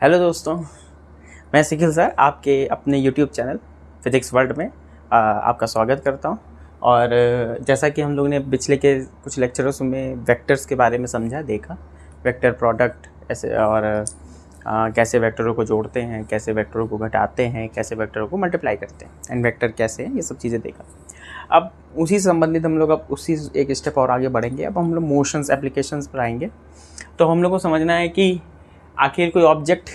Hello दोस्तों, मैं सिखिल sir आपके अपने यूट्यूब चैनल फिजिक्स वर्ल्ड में आपका स्वागत करता हूं। और जैसा कि हम लोग ने पिछले के कुछ लेक्चरों में वेक्टर्स के बारे में समझा, देखा वेक्टर प्रोडक्ट ऐसे और कैसे वेक्टरों को जोड़ते हैं, कैसे वेक्टरों को घटाते हैं, कैसे वेक्टरों को मल्टीप्लाई करते हैं एंड वेक्टर कैसे हैं, ये सब चीज़ें देखा। अब उसी संबंधित हम लोग अब उसी एक स्टेप और आगे बढ़ेंगे। अब हम लोग मोशंस एप्लीकेशंस पर आएंगे। तो हम लोग को समझना है कि आखिर कोई ऑब्जेक्ट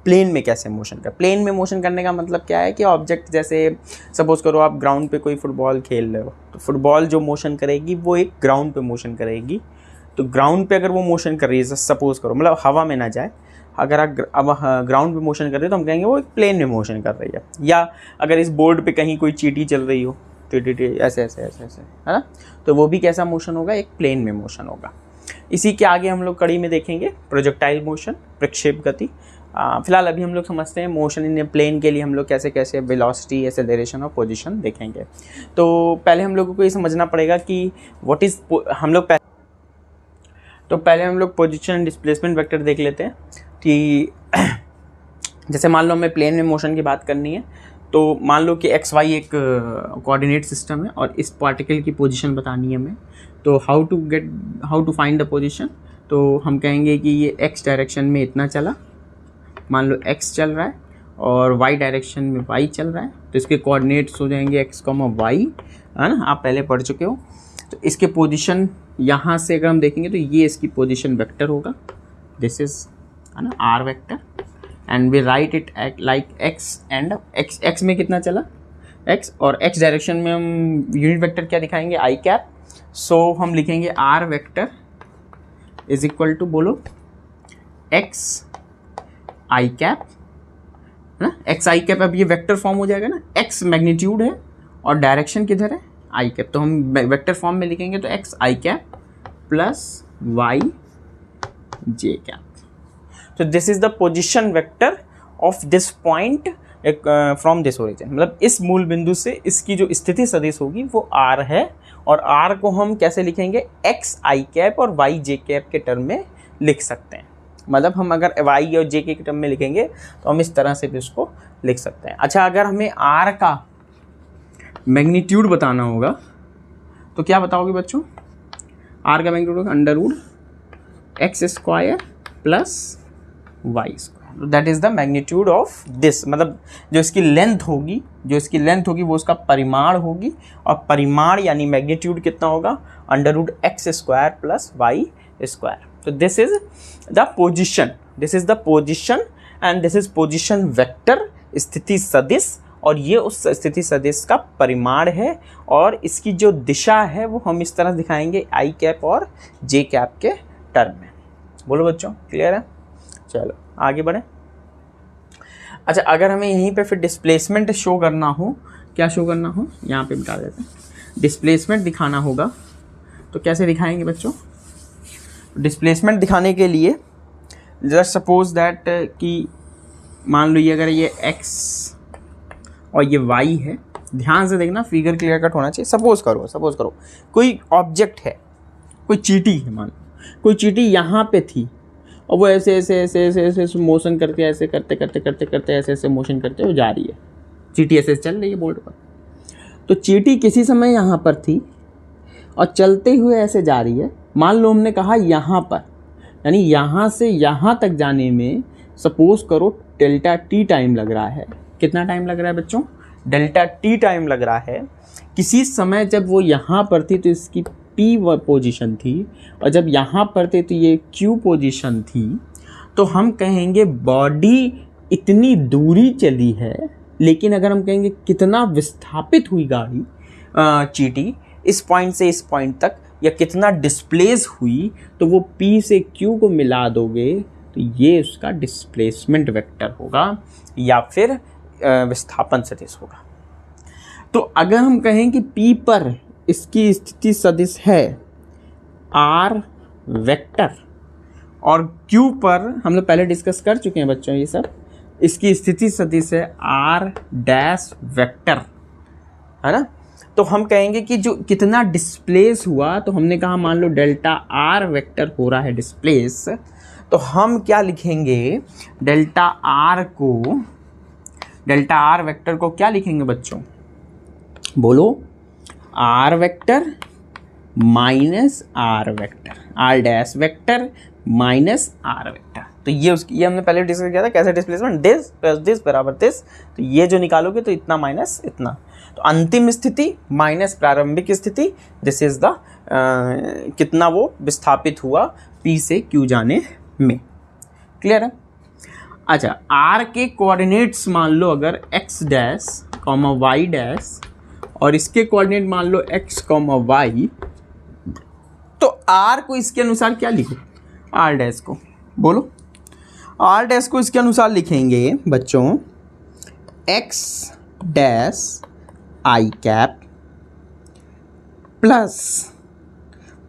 प्लेन में कैसे मोशन कर। प्लेन में मोशन करने का मतलब क्या है कि ऑब्जेक्ट, जैसे सपोज करो आप ग्राउंड पे कोई फुटबॉल खेल रहे हो, तो फुटबॉल जो मोशन करेगी वो एक ग्राउंड पे मोशन करेगी। तो ग्राउंड पे अगर वो मोशन कर रही है, सपोज करो, मतलब हवा में ना जाए, अगर आप अब ग्राउंड पे मोशन कर रहे हो तो हम कहेंगे वो एक प्लेन में मोशन कर रही है। या अगर इस बोर्ड पे कहीं कोई चींटी चल रही हो, ऐसे ऐसे ऐसे ऐसे, है ना, तो वो भी कैसा मोशन होगा, एक प्लेन में मोशन होगा। इसी के आगे हम लोग कड़ी में देखेंगे प्रोजेक्टाइल मोशन, प्रक्षेप गति। फिलहाल अभी हम लोग समझते हैं मोशन इन ए प्लेन के लिए हम लोग कैसे कैसे वेलोसिटी, एक्सेलरेशन और पोजीशन देखेंगे। तो पहले हम लोगों को ये समझना पड़ेगा कि व्हाट इज पहले हम लोग पोजीशन एंड डिस्प्लेसमेंट वेक्टर देख लेते हैं कि जैसे मान लो हमें प्लेन में मोशन की बात करनी है, तो मान लो कि एक्स वाई एक कोऑर्डिनेट सिस्टम है और इस पार्टिकल की पोजीशन बतानी है हमें। तो how to find the position. तो हम कहेंगे कि ये एक्स डायरेक्शन में इतना चला, मान लो एक्स चल रहा है, और वाई डायरेक्शन में वाई चल रहा है, तो इसके कोऑर्डिनेट्स हो जाएंगे एक्स कॉमा वाई, है ना, आप पहले पढ़ चुके हो। तो इसके पोजीशन यहाँ से अगर हम देखेंगे तो ये इसकी पोजीशन वेक्टर होगा, दिस इज, है ना, r vector, and we write it like x and x में कितना चला, एक्स, और एक्स डायरेक्शन में हम यूनिट वेक्टर क्या दिखाएंगे, आई कैप। सो हम लिखेंगे r vector is equal to, बोलो, एक्स आई कैप, है ना, एक्स आई कैप। अब ये वेक्टर फॉर्म हो जाएगा ना, एक्स मैग्नीट्यूड है और डायरेक्शन किधर है, आई कैप। तो हम वेक्टर फॉर्म में लिखेंगे तो एक्स आई कैप प्लस वाई जे कैप। तो this is the position vector of this point from this origin. मतलब इस मूल बिंदु से इसकी जो स्थिति सदिश होगी वो आर है, और आर को हम कैसे लिखेंगे, एक्स आई कैप और वाई जे कैप के टर्म में लिख सकते हैं। मतलब हम अगर वाई और जे के टर्म में लिखेंगे तो हम इस तरह से भी उसको लिख सकते हैं। अच्छा, अगर हमें आर का मैग्नीट्यूड बताना होगा तो क्या बताओगे बच्चों, आर का मैग्नीट्यूड होगा under root x square plus Y square. That is the magnitude of this. मतलब जो इसकी लेंथ होगी वो उसका परिमाण होगी, और परिमाण यानी मैग्नीट्यूड कितना होगा, under root x square plus Y square. तो this is the position, and this is position vector, स्थिति सदिश, और ये उस स्थिति सदिश का परिमाण है, और इसकी जो दिशा है वो हम इस तरह दिखाएंगे आई कैप और जे कैप के टर्म में। बोलो बच्चों, क्लियर है? चलो आगे बढ़े। अच्छा, अगर हमें यहीं पे फिर डिस्प्लेसमेंट शो करना हो, क्या शो करना हो, यहाँ पे बता देते हैं, डिस्प्लेसमेंट दिखाना होगा तो कैसे दिखाएंगे बच्चों। डिस्प्लेसमेंट दिखाने के लिए जस्ट सपोज दैट कि मान लो ये अगर ये x और ये y है, ध्यान से देखना, फिगर क्लियर कट होना चाहिए। सपोज करो कोई ऑब्जेक्ट है, कोई चींटी है, मान लो कोई चींटी यहाँ पे थी, और वो ऐसे ऐसे ऐसे ऐसे ऐसे मोशन करके, ऐसे करते ऐसे ऐसे मोशन करते वो जा रही है, चींटी ऐसे चल रही है बोर्ड पर। तो चींटी किसी समय यहाँ पर थी और चलते हुए ऐसे जा रही है। मान लो हमने कहा यहाँ पर, यानी यहाँ से यहाँ तक जाने में सपोज करो डेल्टा टी टाइम लग रहा है। कितना टाइम लग रहा है बच्चों, डेल्टा टी टाइम लग रहा है। किसी समय जब वो यहाँ पर थी तो इसकी पी पोजीशन थी, और जब यहाँ पर थे तो ये क्यू पोजीशन थी। तो हम कहेंगे बॉडी इतनी दूरी चली है, लेकिन अगर हम कहेंगे कितना विस्थापित हुई गाड़ी चींटी इस पॉइंट से इस पॉइंट तक, या कितना डिस्प्लेस हुई, तो वो P से Q को मिला दोगे तो ये उसका डिस्प्लेसमेंट वेक्टर होगा, या फिर विस्थापन सदिश होगा। तो अगर हम कहें कि P पर इसकी स्थिति सदिश है R वेक्टर, और Q पर हम लोग पहले डिस्कस कर चुके हैं बच्चों ये सब, इसकी स्थिति सदिश है R डैश वेक्टर, है ना। तो हम कहेंगे कि जो कितना डिस्प्लेस हुआ, तो हमने कहा मान लो डेल्टा आर वेक्टर हो रहा है डिस्प्लेस, तो हम क्या लिखेंगे, डेल्टा आर वेक्टर को क्या लिखेंगे बच्चों, बोलो, r vector minus r vector, are dash vector minus r vector. तो ये हमने पहले डिस्कस किया था कैसे, डिस्प्लेसमेंट दिस प्लस दिस बराबर दिस, तो ये जो निकालोगे तो इतना माइनस इतना, तो अंतिम स्थिति माइनस प्रारंभिक स्थिति, दिस इज द कितना वो विस्थापित हुआ P से Q जाने में। क्लियर है? अच्छा, R के कोऑर्डिनेट्स मान लो अगर x dash comma y dash और इसके कोऑर्डिनेट मान लो x कॉमा y, तो R को इसके अनुसार क्या लिखो, R डैश को, बोलो, R डैश को इसके अनुसार लिखेंगे बच्चों x dash i cap plus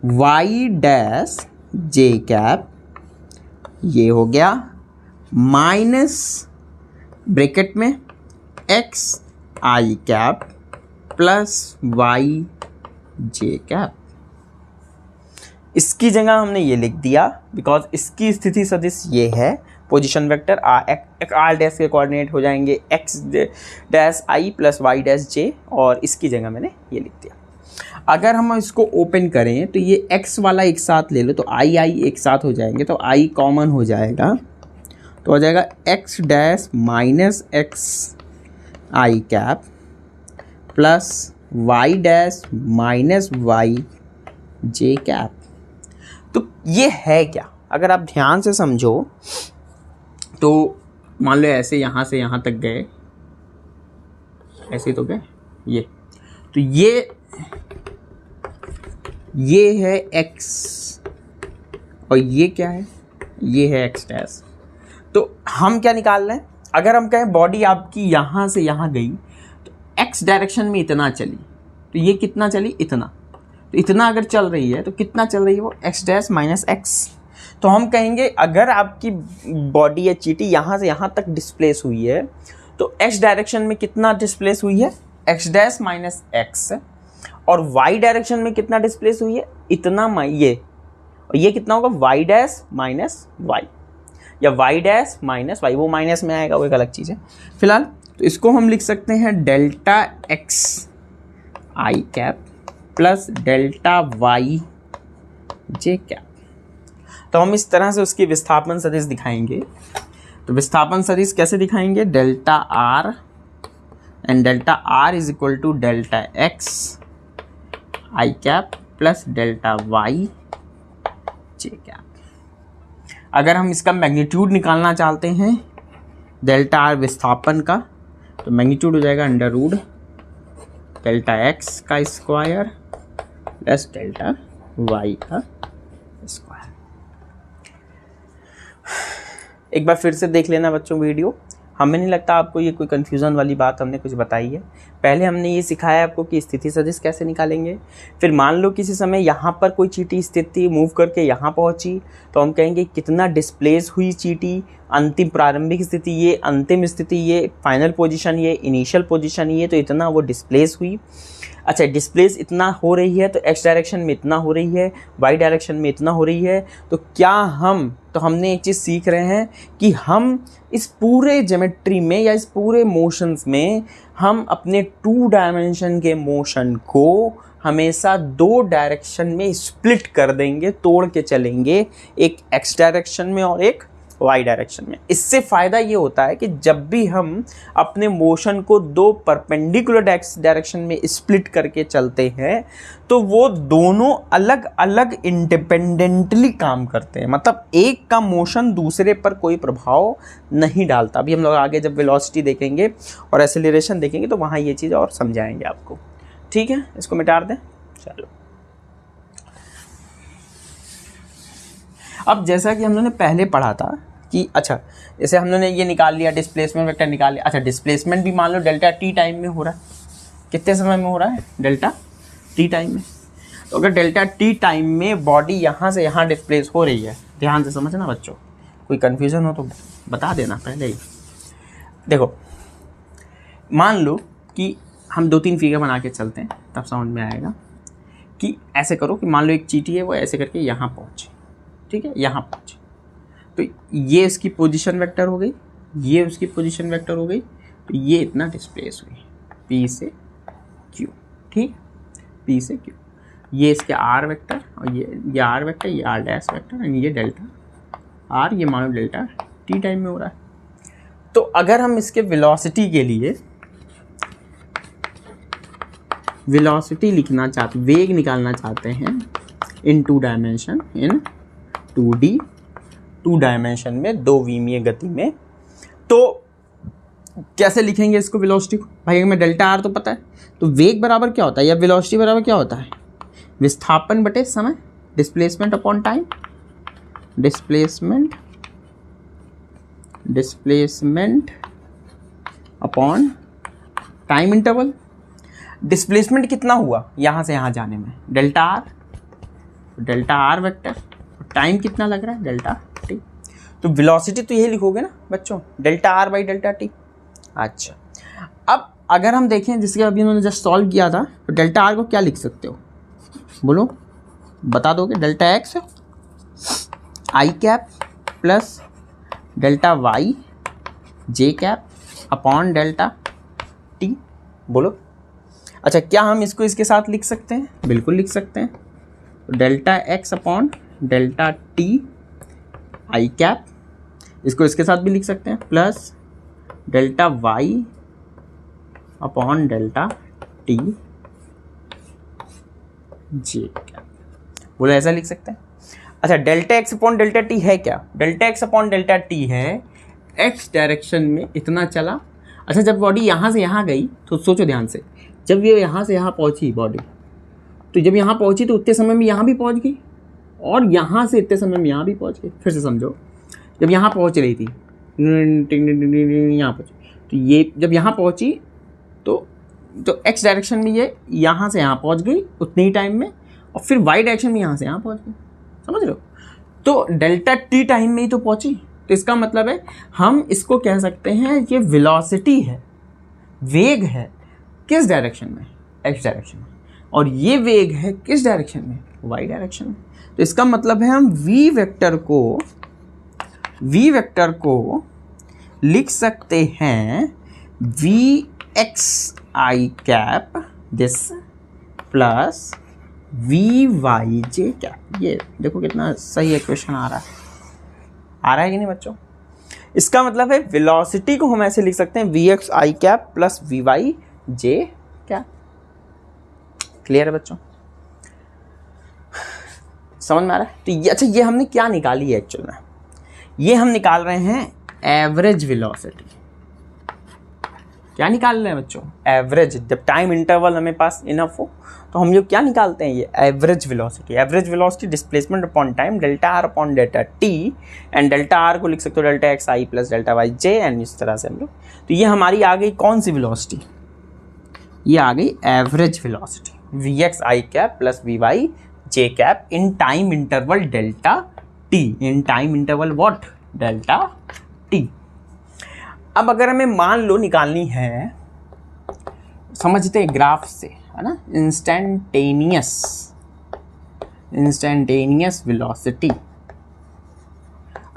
Y dash j cap, ये हो गया माइनस ब्रैकेट में एक्स आई कैप प्लस वाई जे कैप। इसकी जगह हमने ये लिख दिया बिकॉज इसकी स्थिति सदिश ये है, पोजीशन वेक्टर आर डैश के कोऑर्डिनेट हो जाएंगे X dash I plus Y dash J, और इसकी जगह मैंने ये लिख दिया। अगर हम इसको ओपन करें तो ये x वाला एक साथ ले लो तो आई एक साथ हो जाएंगे, तो i कॉमन हो जाएगा, तो हो जाएगा x डैश माइनस एक्स आई cap plus y dash minus Y जे कैप। तो ये है क्या, अगर आप ध्यान से समझो तो मान लो ऐसे यहाँ से यहाँ तक गए, ऐसे तो गए ये, तो ये है x और ये क्या है, ये है x डैश। तो हम क्या निकाल रहे हैं, अगर हम कहें बॉडी आपकी यहाँ से यहाँ गई तो x डायरेक्शन में इतना चली, तो ये कितना चली, इतना, तो इतना अगर चल रही है तो कितना चल रही है वो x डैश माइनस एक्स। तो हम कहेंगे अगर आपकी बॉडी या चीटी यहाँ से यहाँ तक डिस्प्लेस हुई है तो x डायरेक्शन में कितना डिस्प्लेस हुई है, x डैश माइनस एक्स, और y डायरेक्शन में कितना डिस्प्लेस हुई है, इतना ये, और ये कितना होगा y डैश माइनस वाई, या y डैश माइनस वाई, वो माइनस में आएगा वो एक अलग चीज़ है। फिलहाल तो इसको हम लिख सकते हैं डेल्टा x आई कैप प्लस डेल्टा y जे कैप। तो हम इस तरह से उसकी विस्थापन सदिश दिखाएंगे। तो विस्थापन सदिश कैसे दिखाएंगे, delta r and delta r is equal to delta x I cap plus delta y J cap. अगर हम इसका मैग्नीट्यूड निकालना चाहते हैं डेल्टा आर विस्थापन का, तो मैग्नीट्यूड हो जाएगा अंडर रूट डेल्टा एक्स का स्क्वायर प्लस डेल्टा वाई का स्क्वायर। एक बार फिर से देख लेना बच्चों वीडियो, हमें नहीं लगता आपको ये कोई कन्फ्यूज़न वाली बात हमने कुछ बताई है। पहले हमने ये सिखाया आपको कि स्थिति सदिश कैसे निकालेंगे। फिर मान लो किसी समय यहाँ पर कोई चीटी स्थिति मूव करके यहाँ पहुँची, तो हम कहेंगे कितना डिस्प्लेस हुई चीटी, अंतिम प्रारंभिक स्थिति ये, अंतिम स्थिति ये, फाइनल पोजीशन ये, इनिशियल पोजीशन ये, तो इतना वो डिस्प्लेस हुई। अच्छा, डिस्प्लेस इतना हो रही है तो एक्स डायरेक्शन में इतना हो रही है, वाई डायरेक्शन में इतना हो रही है, तो क्या हमने एक चीज़ सीख रहे हैं कि हम इस पूरे ज्योमेट्री में या इस पूरे मोशंस में हम अपने 2 डायमेंशन के मोशन को हमेशा 2 डायरेक्शन में स्प्लिट कर देंगे, तोड़ के चलेंगे, एक एक्स डायरेक्शन में और एक वाई डायरेक्शन में। इससे फ़ायदा ये होता है कि जब भी हम अपने मोशन को 2 परपेंडिकुलर डायरेक्शन में स्प्लिट करके चलते हैं तो वो दोनों अलग अलग इंडिपेंडेंटली काम करते हैं, मतलब एक का मोशन दूसरे पर कोई प्रभाव नहीं डालता। अभी हम लोग आगे जब वेलोसिटी देखेंगे और एक्सेलरेशन देखेंगे तो वहाँ ये चीज़ और समझाएंगे आपको। ठीक है, इसको मिटा दें। चलो, अब जैसा कि हम लोगों ने पहले पढ़ा था कि अच्छा, जैसे हम लोगों ने ये निकाल लिया, डिस्प्लेसमेंट वेक्टर निकाल लिया। अच्छा, डिस्प्लेसमेंट भी मान लो डेल्टा टी टाइम में हो रहा है, कितने समय में हो रहा है, डेल्टा टी टाइम में। तो अगर डेल्टा टी टाइम में बॉडी यहाँ से यहाँ डिस्प्लेस हो रही है, ध्यान से समझना बच्चों, कोई कन्फ्यूज़न हो तो बता देना पहले ही। देखो, मान लो कि हम 2-3 फिगर बना के चलते हैं, तब समझ में आएगा कि ऐसे करो कि मान लो एक चीटी है, वो ऐसे करके यहाँ पहुँचे, ठीक है, यहाँ पहुँचे, तो ये इसकी पोजीशन वेक्टर हो गई, ये उसकी पोजीशन वेक्टर हो गई, तो ये इतना डिस्प्लेस हुई P से Q, ठीक, P से Q, ये इसके R वेक्टर और ये R वेक्टर, ये R डैश वेक्टर एंड ये डेल्टा R, ये मानो डेल्टा T टाइम में हो रहा है। तो अगर हम इसके वेलोसिटी के लिए वेलोसिटी लिखना चाहते, वेग निकालना चाहते हैं इन 2 डायमेंशन, इन 2D 2 डायमेंशन में 2 विमीय गति में, तो कैसे लिखेंगे इसको वेलोसिटी को? भाई हमें डेल्टा आर तो पता है, तो वेग बराबर क्या होता है या वेलोसिटी बराबर क्या होता है? विस्थापन बटे समय, displacement upon time, displacement upon time interval. Displacement कितना हुआ यहाँ से यहाँ जाने में? डेल्टा आर वेक्टर, टाइम कितना लग रहा है? Delta T. तो वेलोसिटी तो यही लिखोगे ना बच्चों, delta R by delta T. अच्छा, अब अगर हम देखें जिसके अभी उन्होंने जस्ट सॉल्व किया था, तो डेल्टा आर को क्या लिख सकते हो? बोलो, बता दोगे? डेल्टा एक्स आई कैप प्लस डेल्टा वाई जे कैप अपॉन डेल्टा टी। बोलो। अच्छा, क्या हम इसको इसके साथ लिख सकते हैं? बिल्कुल लिख सकते हैं। तो delta x upon delta T I cap, इसको इसके साथ भी लिख सकते हैं, plus delta Y upon delta T जे कैप। बोलो, ऐसा लिख सकते हैं। अच्छा, delta x upon delta T है क्या? Delta x upon delta T है एक्स डायरेक्शन में इतना चला। अच्छा, जब बॉडी यहाँ से यहाँ गई तो सोचो ध्यान से, जब ये यहाँ से यहाँ पहुँची बॉडी, तो जब यहाँ पहुँची तो उतने समय में यहाँ भी पहुँच गई, और यहाँ से इतने समय में यहाँ भी पहुँच गई। फिर से समझो, जब यहाँ पहुँच रही थी, यहाँ पहुँची, तो ये जब यहाँ पहुँची तो एक्स डायरेक्शन में ये यहाँ से यहाँ पहुँच गई उतने ही टाइम में, और फिर वाई डायरेक्शन में यहाँ से यहाँ पहुँच गई। समझ रहे हो? तो डेल्टा टी टाइम में ही तो पहुँची। तो इसका मतलब है हम इसको कह सकते हैं ये वेलोसिटी है, वेग है किस डायरेक्शन में? एक्स डायरेक्शन में। और ये वेग है किस डायरेक्शन में? वाई डायरेक्शन में। तो इसका मतलब है हम v वेक्टर को लिख सकते हैं v x i cap this plus v y j cap. ये देखो कितना सही इक्वेशन आ रहा है कि नहीं बच्चों? इसका मतलब है वेलोसिटी को हम ऐसे लिख सकते हैं v x i cap plus v y j cap. Clear है बच्चों? समझ में आ रहा है? तो ये, अच्छा, ये हमने क्या निकाली है एक्चुअल में? ये हम निकाल रहे हैं एवरेज वेलोसिटी। क्या निकाल रहे हैं बच्चों? एवरेज। जब टाइम इंटरवल हमें पास इनफ हो तो हम लोग क्या निकालते हैं? ये average velocity. Average velocity displacement upon time, delta r upon delta t, and delta r को लिख सकते हो delta x i plus delta y j, and इस तरह से हम लोग। तो ये हमारी आ गई कौन सी वेलोसिटी? ये आ गई average velocity, v x I cap plus v y J cap in time interval delta t. In time interval what? Delta t. अब अगर हमें मान लो निकालनी है, समझते हैं ग्राफ से, है ना, इंस्टेंटेनियस वेलोसिटी।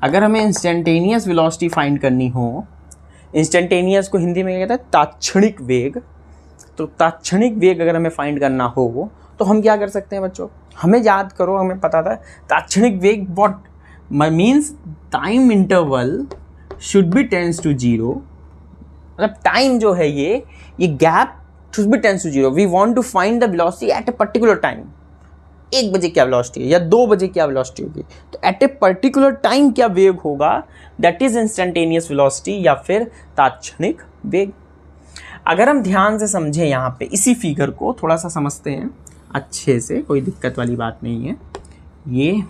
अगर हमें इंस्टेंटेनियस वेलोसिटी फाइंड करनी हो, इंस्टेंटेनियस को हिंदी में क्या कहता है? तात्क्षणिक वेग। तो तात्क्षणिक वेग अगर हमें फाइंड करना हो तो हम क्या कर सकते हैं बच्चों? हमें याद करो, हमें पता था तात्क्षणिक वेग what means time interval should be tends to zero. मतलब टाइम जो है ये gap should be tends to zero. We want to find the velocity at a particular time. 1 बजे क्या वेलोसिटी है या 2 बजे क्या वेलोसिटी होगी, तो एट ए पर्टिकुलर टाइम क्या वेग होगा, दैट इज इंस्टेंटेनियस वेलोसिटी या फिर तात्क्षणिक वेग। अगर हम ध्यान से समझें यहाँ पे इसी फिगर को थोड़ा सा समझते हैं अच्छे से, कोई दिक्कत वाली बात नहीं है। ये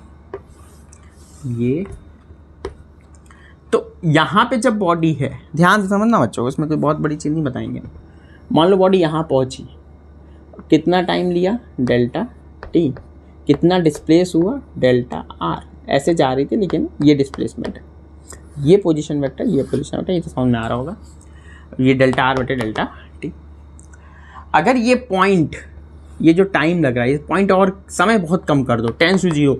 तो यहाँ पे जब बॉडी है, ध्यान से समझना बच्चों, इसमें कोई बहुत बड़ी चीज़ नहीं बताएंगे। मान लो बॉडी यहाँ पहुँची, कितना टाइम लिया? Delta T. कितना डिस्प्लेस हुआ? Delta R. ऐसे जा रही थी, लेकिन ये डिस्प्लेसमेंट है, ये पोजीशन वेक्टर, ये पोजीशन वेक्टर, ये तो समझ में आ रहा होगा। ये डेल्टा आर बटे डेल्टा टी। अगर ये पॉइंट, ये जो टाइम लग रहा है, ये पॉइंट और समय बहुत कम कर दो, 10 to 0,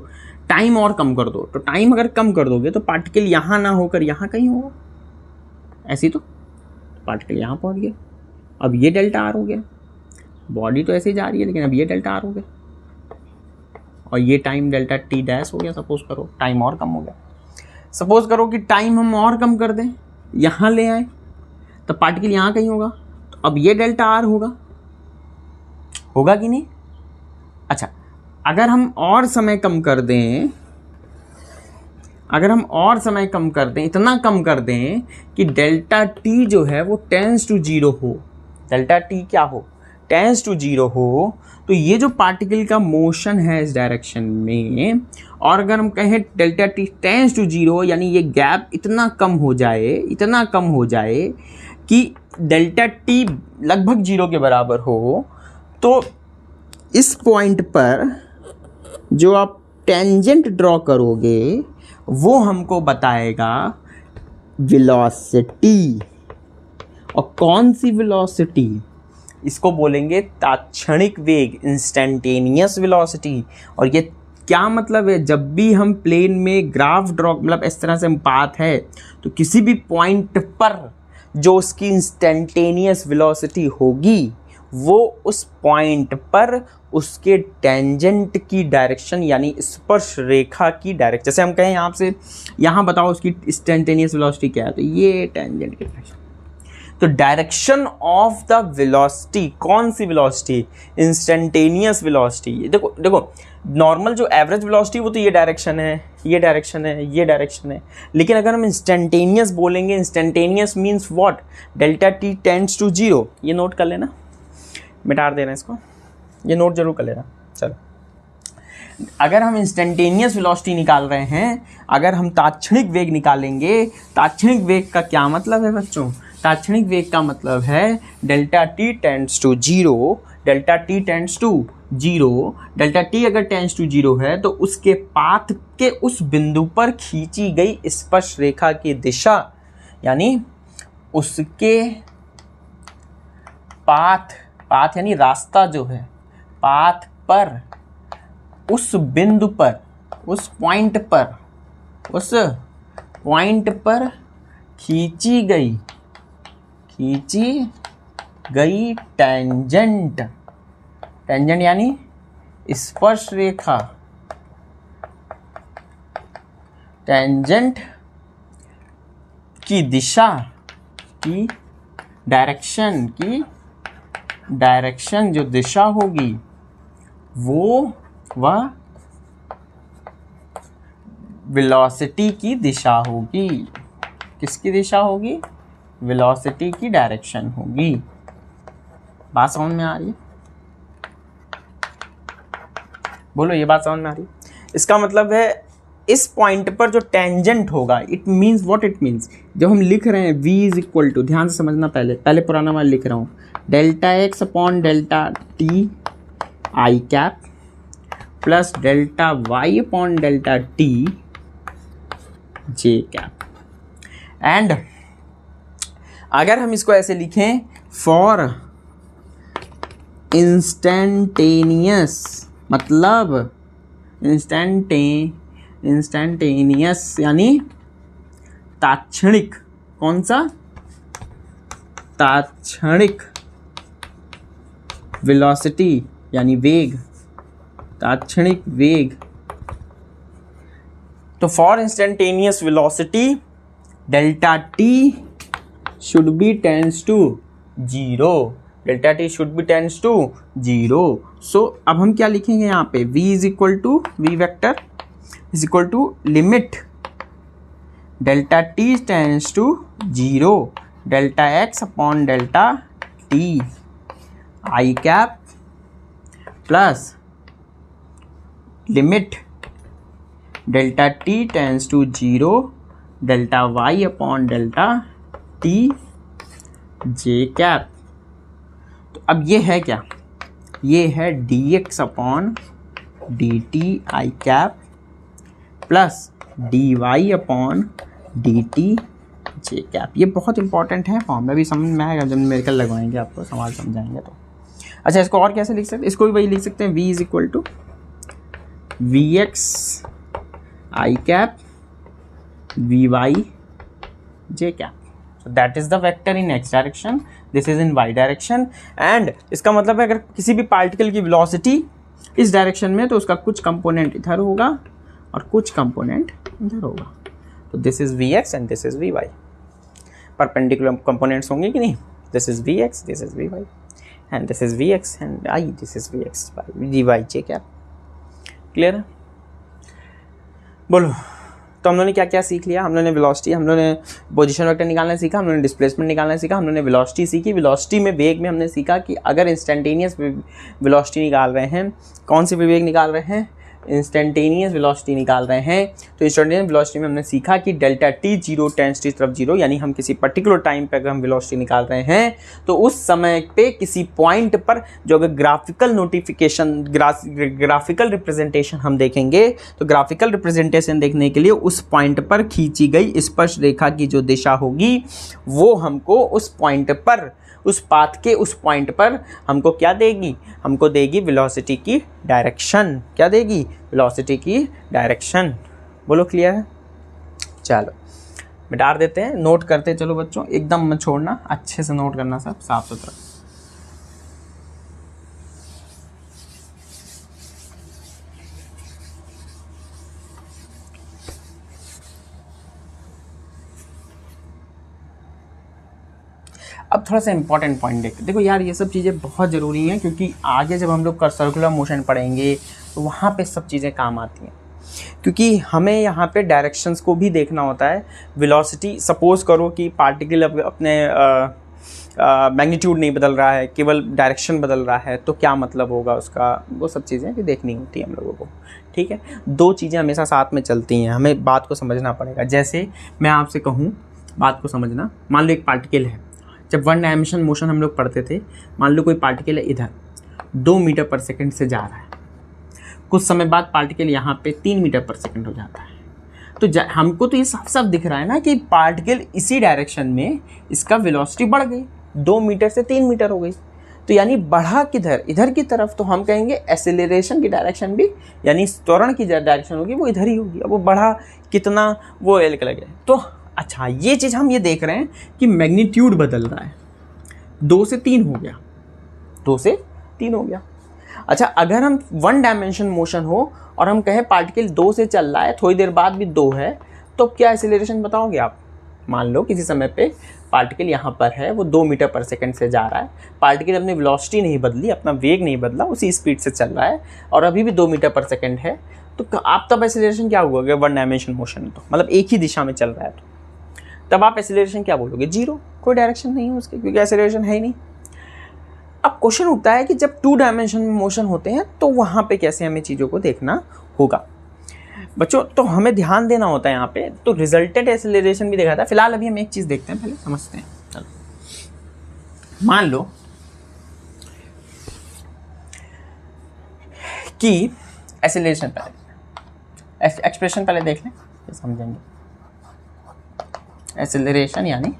टाइम और कम कर दो, तो टाइम अगर कम कर दोगे तो पार्टिकल यहाँ ना होकर यहाँ कहीं होगा, ऐसे ही तो पार्टिकल यहाँ पहुँच गया, अब ये डेल्टा आर हो गया, बॉडी तो ऐसे ही जा रही है लेकिन अब ये डेल्टा आर हो गया, और ये टाइम डेल्टा टी डैश हो गया। सपोज करो टाइम और कम हो गया, सपोज करो कि टाइम हम और कम कर दें, यहाँ ले आए तो पार्टिकल यहाँ कहीं होगा, तो अब ये डेल्टा आर होगा, होगा कि नहीं? अच्छा, अगर हम और समय कम कर दें, अगर हम और समय कम कर दें, इतना कम कर दें कि डेल्टा टी जो है वो टेंस टू जीरो हो, डेल्टा टी क्या हो, टेंस टू जीरो हो, तो ये जो पार्टिकल का मोशन है इस डायरेक्शन में, और अगर हम कहें delta t tends to zero, यानी ये गैप इतना कम हो जाए, इतना कम हो जाए कि डेल्टा टी लगभग जीरो के बराबर हो, तो इस पॉइंट पर जो आप टेंजेंट ड्रॉ करोगे वो हमको बताएगा वेलोसिटी। और कौन सी वेलोसिटी? इसको बोलेंगे तात्क्षणिक वेग, इंस्टेंटेनियस वेलोसिटी। और ये क्या मतलब है? जब भी हम प्लेन में ग्राफ ड्रॉ, मतलब इस तरह से बात है, तो किसी भी पॉइंट पर जो उसकी इंस्टेंटेनियस वेलोसिटी होगी वो उस पॉइंट पर उसके टेंजेंट की डायरेक्शन यानी स्पर्श रेखा की डायरेक्शन, जैसे हम कहें यहाँ से यहाँ बताओ उसकी इंस्टेंटेनियस वेलोसिटी क्या है, तो ये टेंजेंट की डायरेक्शन। तो डायरेक्शन ऑफ द वेलोसिटी, कौन सी वेलोसिटी? Instantaneous velocity. देखो देखो, नॉर्मल जो एवरेज वेलोसिटी वो तो ये डायरेक्शन है, ये डायरेक्शन है, ये डायरेक्शन है, लेकिन अगर हम इंस्टेंटेनियस बोलेंगे, instantaneous means what? Delta T tends to zero. ये नोट कर लेना, मिटा देना इसको, ये नोट जरूर कर लेना। चलो, अगर हम इंस्टेंटेनियस वेलोसिटी निकाल रहे हैं, अगर हम तात्क्षणिक वेग निकालेंगे, तात्क्षणिक वेग का क्या मतलब है बच्चों? तात्क्षणिक वेग का मतलब है delta T tends to zero, delta T tends to zero, delta t अगर टेंड्स टू जीरो है तो उसके पाथ के उस बिंदु पर खींची गई स्पर्श रेखा की दिशा, यानी उसके पाथ, पाथ यानी रास्ता जो है, पाथ पर उस बिंदु पर, उस पॉइंट पर, उस पॉइंट पर खींची गई टेंजेंट, टेंजेंट यानी स्पर्श रेखा, टेंजेंट की दिशा की डायरेक्शन, की डायरेक्शन जो दिशा होगी वह वेलोसिटी की दिशा होगी। किसकी दिशा होगी? वेलोसिटी की डायरेक्शन होगी। बात समझ में आ रही है? बोलो, ये बात समझ में आ रही है? इसका मतलब है इस पॉइंट पर जो टेंजेंट होगा, it means what it means, जब हम लिख रहे हैं v इज इक्वल टू, ध्यान से समझना, पहले पुराना वाला लिख रहा हूँ, delta x upon delta T I cap plus delta Y upon delta T J cap. And अगर हम इसको ऐसे लिखें, फॉर इंस्टेंटेनियस, मतलब इंस्टेंटेनियस यानी तात्क्षणिक, कौन सा? तात्क्षणिक वेलोसिटी यानी वेग, तात्क्षणिक वेग। तो for instantaneous velocity delta T should be tends to zero, delta T should be tends to zero. So अब हम क्या लिखेंगे यहाँ पे? v is equal to, V vector is equal to limit delta T tends to zero, delta x upon delta T I cap plus limit delta T tends to zero, delta Y upon delta T J cap. तो अब ये है क्या? ये है d x upon d t आई cap plus d y upon d t जे cap. ये बहुत important है, फॉर्म में भी समझ में आएगा जब न्यूमेरिकल लगवाएंगे, आपको सवाल समझाएंगे तो। अच्छा, इसको और कैसे लिख सकते हैं? इसको भी वही लिख सकते हैं, v is equal to v x I cap v y J cap. So that is the vector in x direction, this is in y direction. and इसका मतलब है अगर किसी भी पार्टिकल की वेलोसिटी इस डायरेक्शन में तो उसका कुछ कंपोनेंट इधर होगा और कुछ कंपोनेंट इधर होगा. तो this is vx and this is vy. Perpendicular components होंगे कि नहीं. This is vx, this is vy and this is vx and i, this is vx dy j cap. Clear है. बोलो. तो हम लोगों ने क्या क्या सीख लिया. हम लोगों ने वेलोसिटी, हम लोगों ने पोजीशन वेक्टर निकालना सीखा, हम लोगों ने डिस्प्लेसमेंट निकालना सीखा, हम लोगों ने वेलोसिटी सीखी. वेलोसिटी में वेग में हमने सीखा कि अगर इंस्टेंटेनियस वेलोसिटी निकाल रहे हैं, कौन सी वेग निकाल रहे हैं, इंस्टेंटेनियस वेलोसिटी निकाल रहे हैं. तो इंस्टेंटेनियस वेलोसिटी में हमने सीखा कि delta t zero tends to तरफ जीरो, यानी हम किसी पर्टिकुलर टाइम पे अगर हम वेलोसिटी निकाल रहे हैं तो उस समय पे किसी पॉइंट पर जो अगर ग्राफिकल नोटिफिकेशन ग्राफिकल रिप्रेजेंटेशन हम देखेंगे तो ग्राफिकल रिप्रेजेंटेशन देखने के लिए उस पॉइंट पर खींची गई स्पर्श रेखा की जो दिशा होगी वो हमको उस पॉइंट पर, उस पाथ के उस पॉइंट पर हमको क्या देगी, हमको देगी वेलोसिटी की डायरेक्शन. क्या देगी, वेलोसिटी की डायरेक्शन. बोलो क्लियर है. चलो मिटा देते हैं, नोट करते चलो बच्चों, एकदम मत छोड़ना, अच्छे से नोट करना सब साफ सुथरा. अब थोड़ा सा इंपॉर्टेंट पॉइंट देखो यार, ये सब चीज़ें बहुत ज़रूरी हैं क्योंकि आगे जब हम लोग सर्कुलर मोशन पढ़ेंगे तो वहाँ पे सब चीज़ें काम आती हैं. क्योंकि हमें यहाँ पे डायरेक्शंस को भी देखना होता है. वेलोसिटी, सपोज करो कि पार्टिकल अपने मैग्नीट्यूड नहीं बदल रहा है, केवल डायरेक्शन बदल रहा है, तो क्या मतलब होगा उसका, वो सब चीज़ें भी देखनी होती हैं हम लोगों को. ठीक है, दो चीज़ें हमेशा साथ में चलती हैं, हमें बात को समझना पड़ेगा. जैसे मैं आपसे कहूँ, बात को समझना, मान लो एक पार्टिकल है, जब वन डायमेंशन मोशन हम लोग पढ़ते थे, मान लो कोई पार्टिकल है इधर 2 मीटर पर सेकंड से जा रहा है, कुछ समय बाद पार्टिकल यहाँ पे 3 मीटर पर सेकंड हो जाता है. तो हमको तो ये साफ साफ दिख रहा है ना कि पार्टिकल इसी डायरेक्शन में इसका वेलोसिटी बढ़ गई, 2 मीटर से 3 मीटर हो गई. तो यानी बढ़ा किधर, इधर की तरफ. तो हम कहेंगे एसिलेरेशन की डायरेक्शन भी, यानी त्वरण की डायरेक्शन होगी वो इधर ही होगी. अब वो बढ़ा कितना वो अलग अलग है. तो अच्छा, ये चीज़ हम ये देख रहे हैं कि मैग्नीट्यूड बदल रहा है, 2 से 3 हो गया, 2 से 3 हो गया. अच्छा, अगर हम वन डायमेंशन मोशन हो और हम कहें पार्टिकल 2 से चल रहा है, थोड़ी देर बाद भी 2 है, तो क्या एक्सीलरेशन बताओगे आप. मान लो किसी समय पे पार्टिकल यहाँ पर है, वो 2 मीटर पर सेकंड से जा रहा है, पार्टिकल अपनी वेलोसिटी नहीं बदली, अपना वेग नहीं बदला, उसी स्पीड से चल रहा है और अभी भी 2 मीटर पर सेकंड है. तो आप तब एक्सीलरेशन क्या हुआ अगर वन डायमेंशन मोशन है, तो मतलब एक ही दिशा में चल रहा है, तो तब आप एक्सीलरेशन क्या बोलोगे, 0. कोई डायरेक्शन नहीं है उसके, क्योंकि एक्सीलरेशन है ही नहीं. अब क्वेश्चन उठता है कि जब 2 डायमेंशन मोशन होते हैं तो वहाँ पे कैसे हमें चीज़ों को देखना होगा. बच्चों, तो हमें ध्यान देना होता है यहाँ पे. तो रिजल्टेंट एक्सीलरेशन भी देखा था. फिलहाल अभी हम एक चीज़ देखते हैं, पहले समझते हैं. चलो, मान लो कि एक्सीलरेशन पहले, एक्सप्रेशन पहले देख लें, समझेंगे. एक्सेलरेशन यानी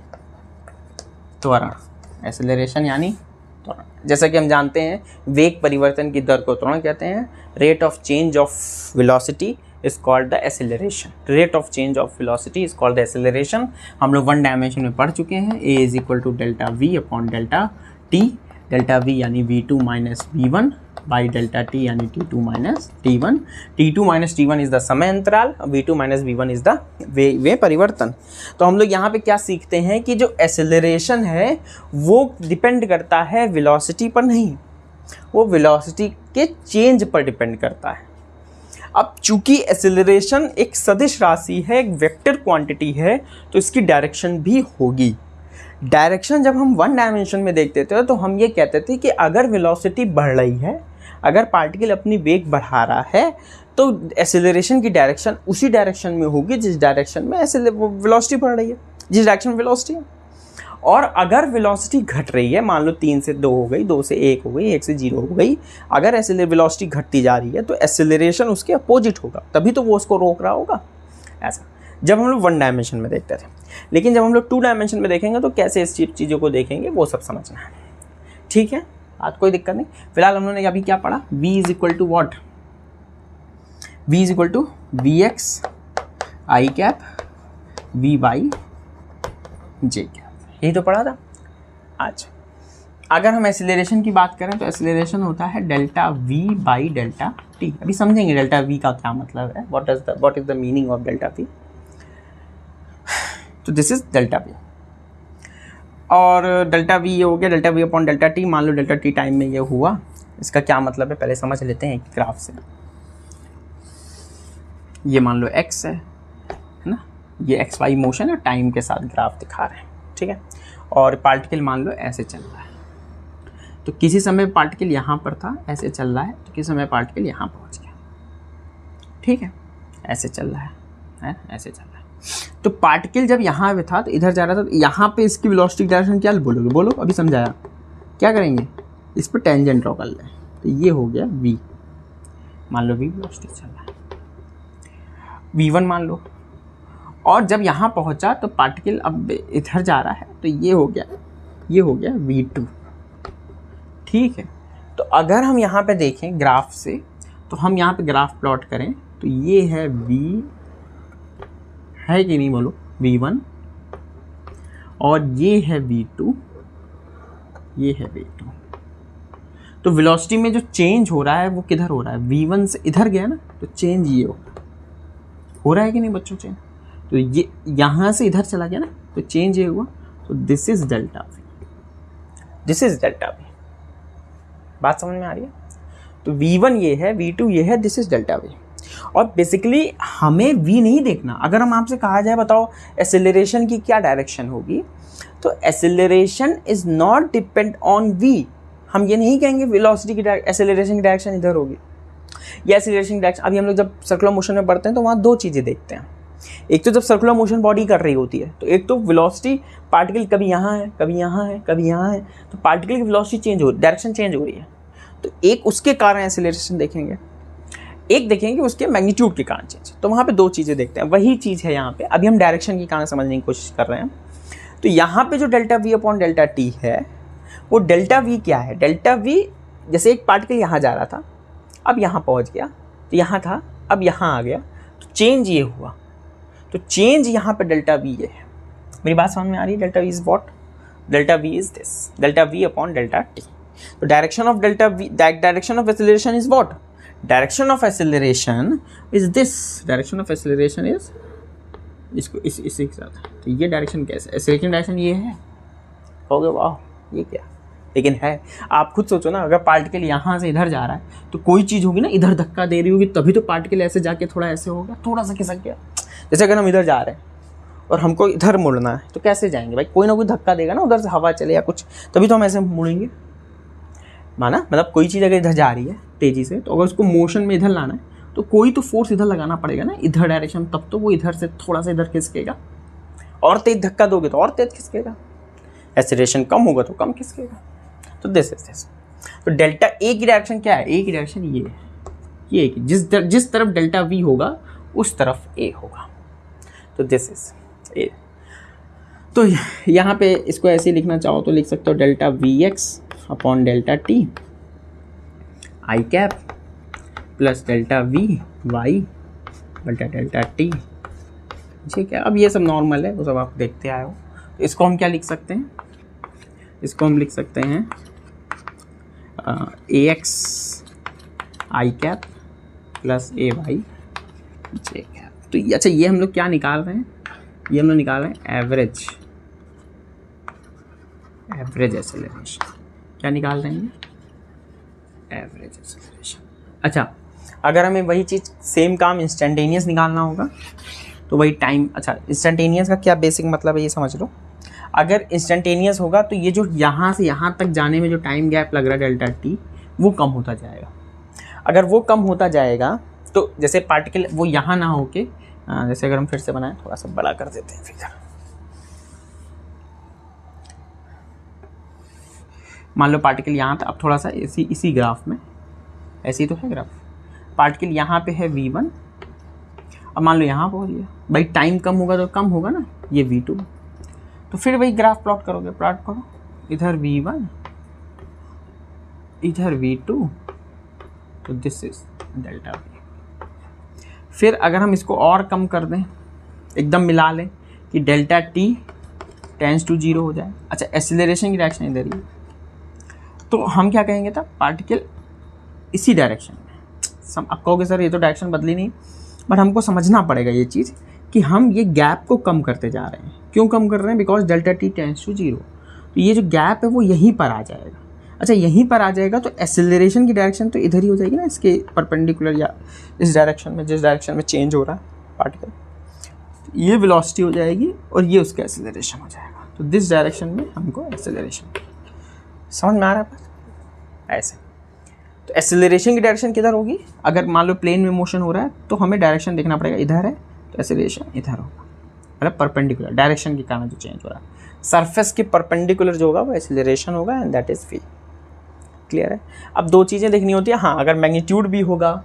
त्वरण, एक्सेलरेशन यानी त्वरण. जैसा कि हम जानते हैं वेग परिवर्तन की दर को त्वरण कहते हैं. Rate of change of velocity is called the acceleration. Rate of change of velocity is called the acceleration. हम लोग वन डायमेंशन में पढ़ चुके हैं. A is equal to delta V upon delta T. Delta V यानी v2 minus v1 by delta T यानी t2 minus t1. t2 minus t1 is the समय अंतराल, v2 minus v1 is the way परिवर्तन. तो हम लोग यहाँ पे क्या सीखते हैं कि जो एक्सेलरेशन है वो डिपेंड करता है वेलोसिटी पर नहीं, वो वेलोसिटी के चेंज पर डिपेंड करता है. अब चूंकि एक्सेलरेशन एक सदिश राशि है, एक वेक्टर क्वांटिटी है, तो इसकी डायरेक्शन भी होगी. डायरेक्शन जब हम वन डायमेंशन में देखते थे तो हम ये कहते थे कि अगर वेलोसिटी बढ़ रही है, अगर पार्टिकल अपनी वेग बढ़ा रहा है, तो एक्सेलरेशन की डायरेक्शन उसी डायरेक्शन में होगी जिस डायरेक्शन में वेलोसिटी बढ़ रही है, जिस डायरेक्शन में वेलोसिटी है. और अगर वेलोसिटी घट रही है, मान लो 3 से 2 हो गई, 2 से 1 हो गई, 1 से 0 हो गई, अगर वेलोसिटी घटती जा रही है तो एक्सेलरेशन उसके अपोजिट होगा, तभी तो वो उसको रोक रहा होगा. ऐसा जब हम लोग वन डायमेंशन में देखते थे. लेकिन जब हम लोग 2 डायमेंशन में देखेंगे तो कैसे इस चीज़ों को देखेंगे वो सब समझना है. ठीक है, आज कोई दिक्कत नहीं. फिलहाल हम लोगों ने अभी क्या पढ़ा, v is equal to what, v is equal to v x I cap v y j cap, यही तो पढ़ा था आज। अगर हम एक्सीलरेशन की बात करें तो एक्सीलरेशन होता है delta we by delta T. अभी समझेंगे डेल्टा वी का क्या मतलब है, what is the meaning of delta we. तो दिस इज डेल्टा वी, और डेल्टा वी ये हो गया delta V upon delta T. मान लो डेल्टा टी टाइम में ये हुआ, इसका क्या मतलब है पहले समझ लेते हैं एक ग्राफ से। ये मान लो x है ना, ये एक्स वाई मोशन है, टाइम के साथ ग्राफ दिखा रहे हैं, ठीक है। और पार्टिकल मान लो ऐसे चल रहा है, तो किसी समय पार्टिकल यहाँ पर था, ऐसे चल रहा है, तो किसी समय पार्टिकल यहाँ पहुँच गया, ठीक है, ऐसे चल रहा है ऐसे चल रहा है। तो पार्टिकल जब यहाँ पे था तो इधर जा रहा था, तो यहाँ पे इसकी वेलोसिटी डायरेक्शन क्या बोलोगे, बोलो अभी समझाया। क्या करेंगे, इस पर टेंजेंट ड्रॉ कर लें, तो ये हो गया v, मान लो v वेलोसिटी चल रहा है, v1 मान लो। और जब यहाँ पहुँचा तो पार्टिकल अब इधर जा रहा है, तो ये हो गया v2, ठीक है। तो अगर हम यहाँ पे देखें ग्राफ से, तो हम यहाँ पे ग्राफ प्लॉट करें तो ये है v, है कि नहीं बोलो, v1, और ये है v2, ये है v2। तो वेलोसिटी में जो चेंज हो रहा है वो किधर हो रहा है, v1 से इधर गया ना, तो चेंज ये हो रहा है कि नहीं बच्चों चेंज। तो ये यहाँ से इधर चला गया ना, तो चेंज ये हुआ। तो this is delta we, this is delta we. बात समझ में आ रही है। तो v1 ये है, v2 ये है, दिस इज डेल्टा वी। और बेसिकली हमें v नहीं देखना। अगर हम आपसे कहा जाए बताओ एक्सेलरेशन की क्या डायरेक्शन होगी, तो acceleration is not depend on v। हम ये नहीं कहेंगे वेलोसिटी की एक्सेलरेशन की डायरेक्शन इधर होगी या एक्सेलरेशन की डायरेक्शन। अभी हम लोग जब सर्कुलर मोशन में पढ़ते हैं तो वहाँ दो चीज़ें देखते हैं। एक तो जब सर्कुलर मोशन बॉडी कर रही होती है, तो एक तो वेलोसिटी पार्टिकल कभी यहाँ है, कभी यहाँ है, कभी यहाँ है, तो पार्टिकल की वेलोसिटी चेंज हो, डायरेक्शन चेंज हो रही है। तो एक उसके कारण एक्सेलरेशन देखेंगे, एक देखेंगे उसके मैग्नीट्यूड के कारण चेंज। तो वहाँ पे दो चीज़ें देखते हैं, वही चीज़ है यहाँ पे। अभी हम डायरेक्शन के कारण समझने की कोशिश कर रहे हैं। तो यहाँ पे जो delta V upon delta T है, वो डेल्टा वी क्या है, डेल्टा वी जैसे एक पार्टिकल यहाँ जा रहा था, अब यहाँ पहुँच गया, तो यहाँ था, अब यहाँ आ गया, तो चेंज ये हुआ। तो चेंज यहाँ पे डेल्टा वी ये है। मेरी बात समझ में आ रही है। Delta V is what, delta V is this, delta V upon delta T. तो direction of delta V, direction of acceleration is what, direction of acceleration is this, direction of acceleration is इसको इसी के साथ। तो ये direction कैसे, acceleration direction ये है, हो गया वाह ये क्या, लेकिन है। आप खुद सोचो ना, अगर पार्टिकल यहाँ से इधर जा रहा है तो कोई चीज़ होगी ना इधर धक्का दे रही होगी, तभी तो पार्टिकल ऐसे जाके थोड़ा ऐसे होगा, थोड़ा सा खिसक गया। जैसे अगर हम इधर जा रहे हैं और हमको इधर मुड़ना है, तो कैसे जाएंगे भाई, कोई ना कोई धक्का देगा ना, उधर से हवा चले या कुछ, तभी तो हम ऐसे मुड़ेंगे। माना मतलब कोई चीज़ अगर इधर जा रही है तेज़ी से, तो अगर उसको मोशन में इधर लाना है तो कोई तो फोर्स इधर लगाना पड़ेगा ना, इधर डायरेक्शन, तब तो वो इधर से थोड़ा सा इधर खिसकेगा। और तेज धक्का दोगे तो और तेज खिसकेगा, एक्सेलरेशन कम होगा तो कम खिसकेगा। तो दिस इज दिस। तो डेल्टा ए की डायरेक्शन क्या है, ए की डायरेक्शन ये है, ये कि जिस तरफ डेल्टा वी होगा उस तरफ ए होगा। तो दिस इज ए। तो यहाँ पे इसको ऐसे लिखना चाहो तो लिख सकते हो delta v x upon delta T I cap plus delta v y बटा डेल्टा टी, ठीक है। अब ये सब नॉर्मल है, वो सब आप देखते आए हो। तो इसको हम क्या लिख सकते हैं, इसको हम लिख सकते हैं ए एक्स आई कैप प्लस ए वाई जे कैप। तो अच्छा ये हम लोग क्या निकाल रहे हैं, ये हम लोग निकाल रहे हैं एवरेज एक्सेलरेशन। क्या निकाल रहे हैं, एवरेज एक्सेलरेशन। अच्छा अगर हमें वही चीज़ सेम काम इंस्टेंटेनियस निकालना होगा तो वही टाइम। अच्छा इंस्टेंटेनियस का क्या बेसिक मतलब है ये समझ लो। अगर इंस्टेंटेनियस होगा तो ये जो यहाँ से यहाँ तक जाने में जो टाइम गैप लग रहा है डेल्टा टी, वो कम होता जाएगा। अगर वो कम होता जाएगा तो जैसे पार्टिकल वो यहाँ ना होके, जैसे अगर हम फिर से बनाएं, थोड़ा सा बड़ा कर देते हैं फिगर। मान लो पार्टिकल यहाँ था, अब थोड़ा सा इसी ग्राफ में, ऐसे ही तो है ग्राफ। पार्टिकल यहाँ पे है v1, अब मान लो यहाँ पहुँच गया, भाई टाइम कम होगा तो कम होगा ना, ये v2। तो फिर वही ग्राफ प्लॉट करोगे, प्लॉट करो, इधर v1 इधर v2, तो दिस इज डेल्टा v। फिर अगर हम इसको और कम कर दें, एकदम मिला लें कि डेल्टा टी टेंस टू 0 हो जाए। अच्छा, एक्सीलरेशन की डायरेक्शन इधर ही, तो हम क्या कहेंगे था, पार्टिकल इसी डायरेक्शन में। अब कहोगे सर ये तो डायरेक्शन बदली नहीं, बट हमको समझना पड़ेगा ये चीज़ कि हम ये गैप को कम करते जा रहे हैं। क्यों कम कर रहे हैं? Because delta t tends to 0, तो ये जो गैप है वो यहीं पर आ जाएगा। अच्छा, यहीं पर आ जाएगा तो एक्सीलरेशन की डायरेक्शन तो इधर ही हो जाएगी ना, इसके परपेंडिकुलर या इस डायरेक्शन में, जिस डायरेक्शन में चेंज हो रहा है पार्टिकल। ये वेलोसिटी हो जाएगी और ये उसका एक्सीलरेशन हो जाएगा। तो दिस डायरेक्शन में हमको एक्सीलरेशन, समझ में आ रहा है बात? ऐसे तो एक्सीलरेशन की डायरेक्शन किधर होगी? अगर मान लो प्लेन में मोशन हो रहा है तो हमें डायरेक्शन देखना पड़ेगा, इधर है तो एक्सीलरेशन इधर होगा, मतलब परपेंडिकुलर डायरेक्शन के कारण जो चेंज हो रहा है। सरफेस के परपेंडिकुलर जो होगा वो एक्सीलरेशन होगा and that is v। Clear है? अब दो चीज़ें देखनी होती है। हाँ, अगर मैग्नीट्यूड भी होगा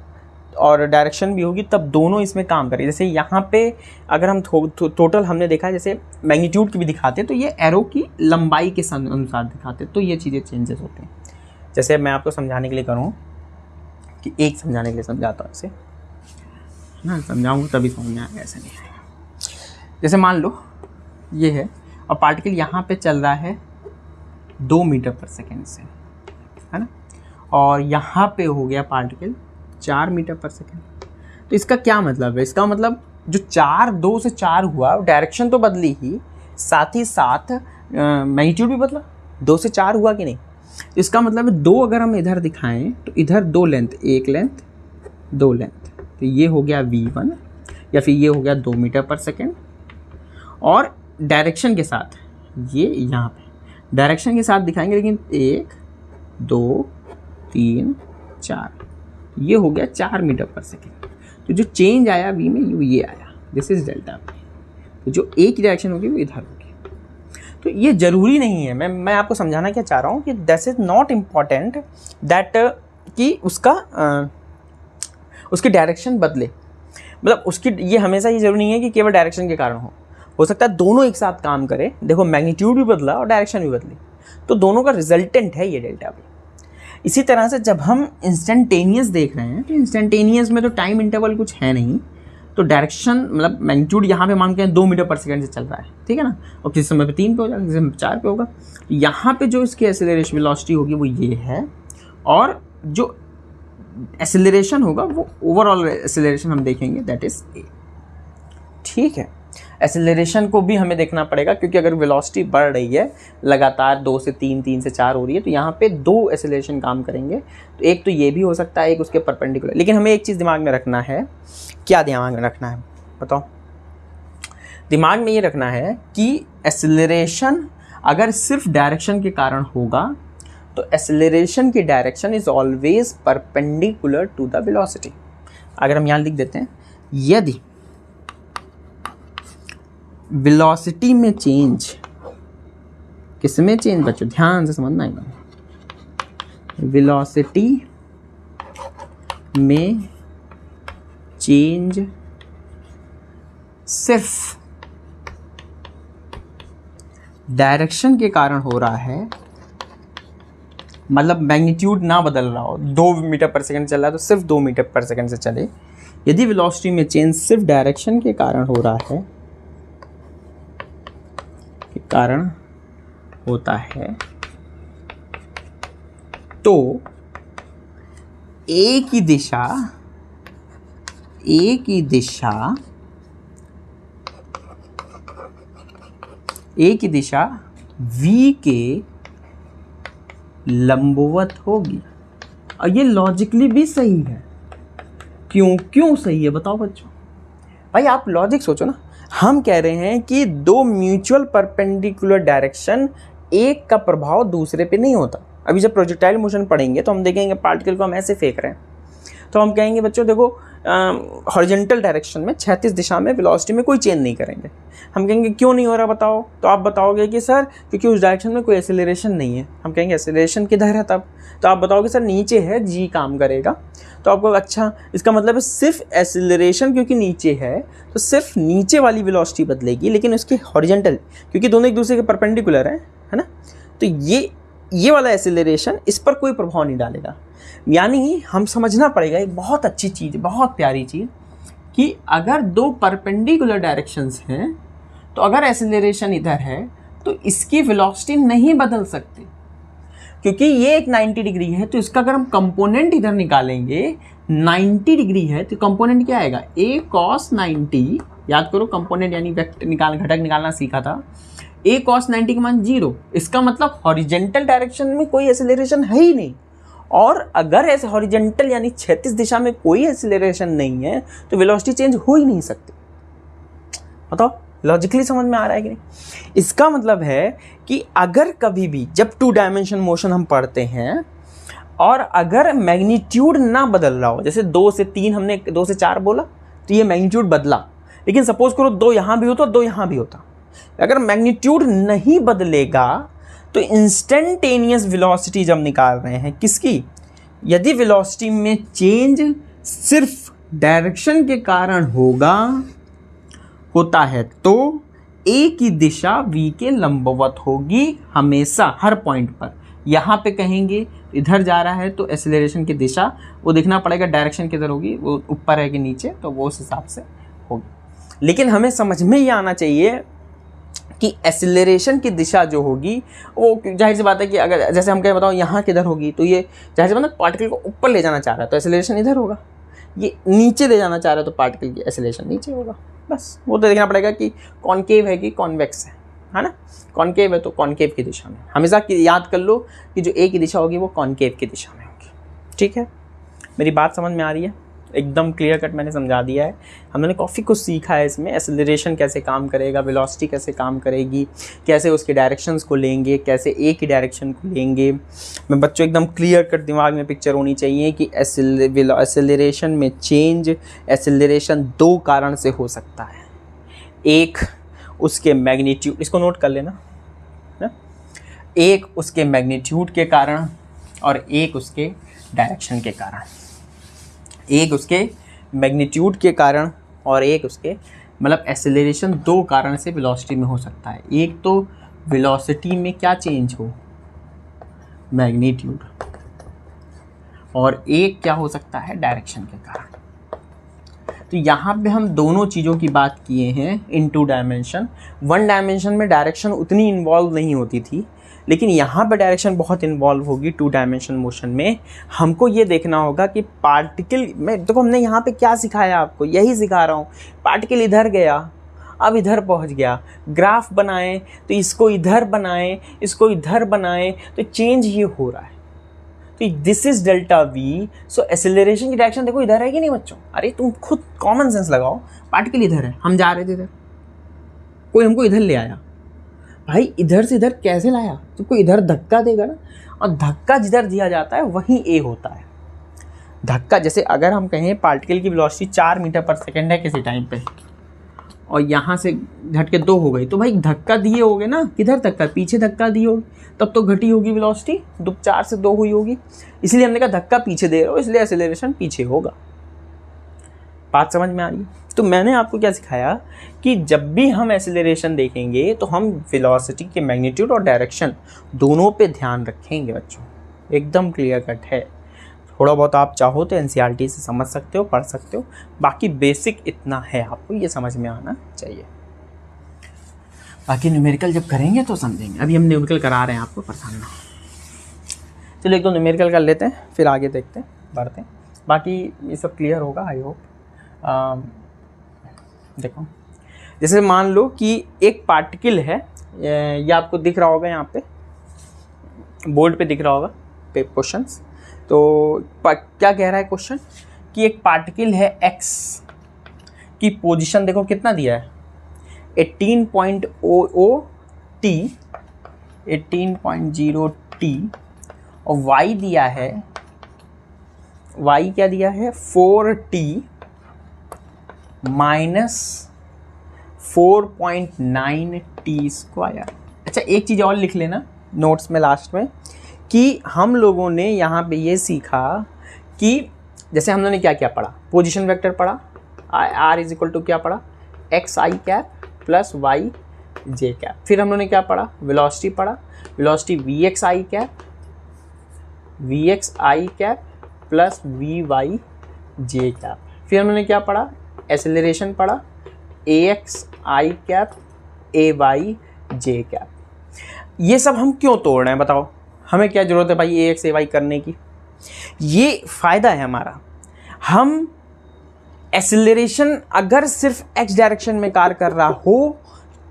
और डायरेक्शन भी होगी तब दोनों इसमें काम करें। जैसे यहाँ पे अगर हम टोटल हमने देखा है, जैसे मैग्नीट्यूड की भी दिखाते हैं तो ये एरो की लंबाई के अनुसार दिखाते हैं, तो ये चीज़ें चेंजेस होते हैं। जैसे मैं आपको समझाने के लिए करूँ कि एक समझाने के लिए समझाता हूँ, ऐसे ना समझाऊँगा तभी समझ में आएगा, ऐसे नहीं आएगा। जैसे मान लो ये है और पार्टिकल यहाँ पे चल रहा है 2 मीटर पर सेकेंड से, है ना, और यहाँ पे हो गया पार्टिकल 4 मीटर पर सेकेंड। तो इसका क्या मतलब है? इसका मतलब जो 2 से 4 हुआ, डायरेक्शन तो बदली ही, साथ ही साथ मैग्नीट्यूड भी बदला। 2 से 4 हुआ कि नहीं? तो इसका मतलब है 2 अगर हम इधर दिखाएं तो इधर 2 लेंथ, 1 लेंथ 2 लेंथ, तो ये हो गया v1 या फिर ये हो गया 2 मीटर पर सेकेंड। और डायरेक्शन के साथ ये यहाँ पे डायरेक्शन के साथ दिखाएंगे, लेकिन 1 2 3 4, ये हो गया 4 मीटर पर सेकेंड। तो जो चेंज आया v में वो ये आया, दिस इज डेल्टा v। तो जो एक ही डायरेक्शन होगी वो इधर होगी। तो ये ज़रूरी नहीं है, मैं आपको समझाना क्या चाह रहा हूँ कि that is not important that कि उसकी डायरेक्शन बदले, मतलब उसकी, ये हमेशा ये ज़रूरी नहीं है कि केवल डायरेक्शन के कारण हो सकता है दोनों एक साथ काम करे। देखो, मैग्नीट्यूड भी बदला और डायरेक्शन भी बदली, तो दोनों का रिजल्टेंट है ये डेल्टा v। इसी तरह से जब हम इंस्टेंटेनियस देख रहे हैं तो इंस्टेंटेनियस में तो टाइम इंटरवल कुछ है नहीं, तो डायरेक्शन मतलब मैग्नीट्यूड यहाँ पे मान के 2 मीटर पर सेकेंड से चल रहा है, ठीक है ना, और किसी समय पे 3 पे होगा, किसी समय 4 पे होगा। यहाँ पे जो इसकी एक्सीलरेशन वेलोसिटी होगी वो ये है, और जो एक्सीलरेशन होगा वो ओवरऑल एक्सीलरेशन हम देखेंगे दैट इज a। ठीक है, एक्सीलरेशन को भी हमें देखना पड़ेगा, क्योंकि अगर वेलोसिटी बढ़ रही है लगातार 2 से 3, 3 से 4 हो रही है, तो यहाँ पे 2 एक्सीलरेशन काम करेंगे। तो एक तो ये भी हो सकता है, एक उसके परपेंडिकुलर। लेकिन हमें एक चीज़ दिमाग में रखना है। क्या दिमाग में रखना है बताओ? दिमाग में ये रखना है कि एक्सीलरेशन अगर सिर्फ डायरेक्शन के कारण होगा तो एक्सीलरेशन की direction is always perpendicular to the velocity. अगर हम यहाँ लिख देते हैं, यदि वेलोसिटी में चेंज, किसमें चेंज बच्चों, ध्यान से समझना एकदम, वेलोसिटी में चेंज सिर्फ डायरेक्शन के कारण हो रहा है, मतलब मैग्नीट्यूड ना बदल रहा हो, 2 मीटर पर सेकंड चल रहा है तो सिर्फ 2 मीटर पर सेकंड से चले। यदि वेलोसिटी में चेंज सिर्फ डायरेक्शन के कारण हो रहा है, के कारण होता है, तो एक ही दिशा v के लंबवत होगी। और ये लॉजिकली भी सही है। क्यों सही है बताओ बच्चों? भाई आप लॉजिक सोचो ना, हम कह रहे हैं कि 2 म्यूचुअल परपेंडिकुलर डायरेक्शन, एक का प्रभाव दूसरे पे नहीं होता। अभी जब प्रोजेक्टाइल मोशन पढ़ेंगे तो हम देखेंगे पार्टिकल को हम ऐसे फेंक रहे हैं, तो हम कहेंगे बच्चों देखो हॉरिजॉन्टल डायरेक्शन में, क्षैतिज दिशा में वेलोसिटी में कोई चेंज नहीं करेंगे। हम कहेंगे क्यों नहीं हो रहा बताओ? तो आप बताओगे कि सर क्योंकि उस डायरेक्शन में कोई एक्सीलरेशन नहीं है। हम कहेंगे एक्सीलरेशन किधर है तब? तो आप बताओगे सर नीचे है, जी काम करेगा। तो आपको अच्छा, इसका मतलब है सिर्फ एक्सीलरेशन क्योंकि नीचे है तो सिर्फ नीचे वाली वेलोसिटी बदलेगी, लेकिन उसके हॉरिजॉन्टल, क्योंकि दोनों एक दूसरे के परपेंडिकुलर है ना, तो ये वाला एक्सीलरेशन इस पर कोई प्रभाव नहीं डालेगा। यानी हम समझना पड़ेगा एक बहुत अच्छी चीज़, बहुत प्यारी चीज़, कि अगर दो परपेंडिकुलर डायरेक्शंस हैं तो अगर एक्सेलरेशन इधर है तो इसकी वेलोसिटी नहीं बदल सकती, क्योंकि ये एक 90 डिग्री है। तो इसका अगर हम कंपोनेंट इधर निकालेंगे 90 डिग्री है तो कंपोनेंट क्या आएगा, a cos 90। याद करो कंपोनेंट यानी वेक्टर घटक निकालना सीखा था। a cos 90 का मान 0, इसका मतलब हॉरिजेंटल डायरेक्शन में कोई एक्सेलरेशन है ही नहीं। और अगर ऐसे हॉरिजेंटल यानी क्षैतिज दिशा में कोई एक्सेलरेशन नहीं है तो वेलोसिटी चेंज हो ही नहीं सकती। बताओ लॉजिकली समझ में आ रहा है कि नहीं? इसका मतलब है कि अगर कभी भी जब 2 डायमेंशन मोशन हम पढ़ते हैं और अगर मैग्नीट्यूड ना बदल रहा हो, जैसे 2 से 3 हमने 2 से 4 बोला तो ये मैग्नीट्यूड बदला, लेकिन सपोज करो 2 यहाँ भी होता और 2 यहाँ भी होता, अगर मैग्नीट्यूड नहीं बदलेगा तो इंस्टेंटेनियस वेलोसिटी जब निकाल रहे हैं किसकी, यदि वेलोसिटी में चेंज सिर्फ डायरेक्शन के कारण होता है तो ए की दिशा v के लंबवत होगी हमेशा, हर पॉइंट पर। यहाँ पे कहेंगे इधर जा रहा है तो एक्सेलरेशन की दिशा वो देखना पड़ेगा डायरेक्शन किधर होगी, वो ऊपर है कि नीचे, तो वो उस हिसाब से होगी। लेकिन हमें समझ में ये आना चाहिए कि एक्सेलरेशन की दिशा जो होगी वो जाहिर सी बात है कि अगर जैसे हम कहें बताओ यहाँ किधर होगी, तो ये जाहिर सी बात है पार्टिकल को ऊपर ले जाना चाह रहा है तो एक्सेलरेशन इधर होगा, ये नीचे ले जाना चाह रहा है तो पार्टिकल की एक्सेलरेशन नीचे होगा। बस वो तो देखना पड़ेगा कि कॉनकेव है कि कॉन्वेक्स है ना। कॉनकेव है तो कॉनकेव की दिशा में, हमेशा याद कर लो कि जो ए की दिशा होगी वो कॉनकेव की दिशा में होगी। ठीक है, मेरी बात समझ में आ रही है? एकदम क्लियर कट मैंने समझा दिया है। हमने काफ़ी कुछ सीखा है इसमें, एक्सेलरेशन कैसे काम करेगा, वेलोसिटी कैसे काम करेगी, कैसे उसके डायरेक्शंस को लेंगे, कैसे ए की डायरेक्शन को लेंगे। मैं बच्चों एकदम क्लियर कट दिमाग में पिक्चर होनी चाहिए कि एक्सेलरेशन में चेंज, एक्सेलरेशन 2 कारण से हो सकता है। एक उसके मैग्नीट्यूड, इसको नोट कर लेना ना, एक उसके मैग्नीट्यूड के कारण और एक उसके डायरेक्शन के कारण। एक उसके मैग्नीट्यूड के कारण और एक उसके मतलब एक्सेलरेशन 2 कारण से वेलोसिटी में हो सकता है। एक तो वेलोसिटी में क्या चेंज हो, मैग्नीट्यूड, और एक क्या हो सकता है, डायरेक्शन के कारण। तो यहाँ पे हम दोनों चीज़ों की बात किए हैं इन 2 डायमेंशन। 1 डायमेंशन में डायरेक्शन उतनी इन्वॉल्व नहीं होती थी, लेकिन यहाँ पे डायरेक्शन बहुत इन्वॉल्व होगी 2 डायमेंशन मोशन में। हमको ये देखना होगा कि पार्टिकल में, देखो हमने यहाँ पे क्या सिखाया आपको, यही सिखा रहा हूँ। पार्टिकल इधर गया, अब इधर पहुँच गया, ग्राफ बनाएं तो इसको इधर बनाएं, इसको इधर बनाएं, तो चेंज ये हो रहा है। तो this is delta we. So acceleration की डायरेक्शन देखो इधर है कि नहीं बच्चों? अरे तुम खुद कॉमन सेंस लगाओ, पार्टिकल इधर है, हम जा रहे थे इधर, कोई हमको इधर ले आया, भाई इधर से इधर कैसे लाया? तो कोई इधर धक्का देगा ना, और धक्का जिधर दिया जाता है वहीं ए होता है। धक्का जैसे अगर हम कहें पार्टिकल की वेलोसिटी 4 मीटर पर सेकेंड है किसी टाइम पे, और यहाँ से झटके 2 हो गई, तो भाई धक्का दिए होगे ना, किधर धक्का, पीछे धक्का दिए होगी, तब तो घटी होगी वेलोसिटी, 4 से 2 हुई होगी, इसलिए हमने कहा धक्का पीछे दे रहे हो इसलिए एक्सेलरेशन पीछे होगा। बात समझ में आ रही है? तो मैंने आपको क्या सिखाया कि जब भी हम एक्सेलरेशन देखेंगे तो हम वेलोसिटी के मैग्नीट्यूड और डायरेक्शन दोनों पे ध्यान रखेंगे बच्चों। एकदम क्लियर कट है। थोड़ा बहुत आप चाहो तो एनसीईआरटी से समझ सकते हो, पढ़ सकते हो, बाकी बेसिक इतना है, आपको ये समझ में आना चाहिए। बाकी न्यूमेरिकल जब करेंगे तो समझेंगे, अभी हम न्यूमेरिकल करा रहे हैं आपको, परेशान ना। चलो 1-2 न्यूमेरिकल कर लेते हैं, फिर आगे देखते हैं, बढ़ते हैं। बाकी ये सब क्लियर होगा आई होप। देखो जैसे मान लो कि एक पार्टिकल है, ये आपको दिख रहा होगा, यहाँ पे बोर्ड पे दिख रहा होगा पे क्वेश्चंस। तो क्या कह रहा है क्वेश्चन कि एक पार्टिकल है x की पोजीशन देखो कितना दिया है, 18.00 t और y दिया है, y क्या दिया है 4t माइनस 4.9 t स्क्वायर। अच्छा एक चीज़ और लिख लेना नोट्स में लास्ट में, कि हम लोगों ने यहाँ पे ये सीखा कि जैसे हम लोगों ने क्या क्या पढ़ा, पोजीशन वेक्टर पढ़ा, r इज इक्वल टू क्या पढ़ा, एक्स आई कैप प्लस वाई जे कैप। फिर हम लोगों ने क्या पढ़ा, वेलोसिटी पढ़ा, वेलोसिटी वी एक्स आई कैप प्लस वी वाई जे कैप। फिर हम लोगों ने क्या पढ़ा, एसेलरेशन पढ़ा ax i cap ay j cap. ये सब हम क्यों तोड़ रहे हैं बताओ, हमें क्या जरूरत है भाई ax ay करने की? ये फायदा है हमारा, हम एसेलरेशन अगर सिर्फ x डायरेक्शन में कार्य कर रहा हो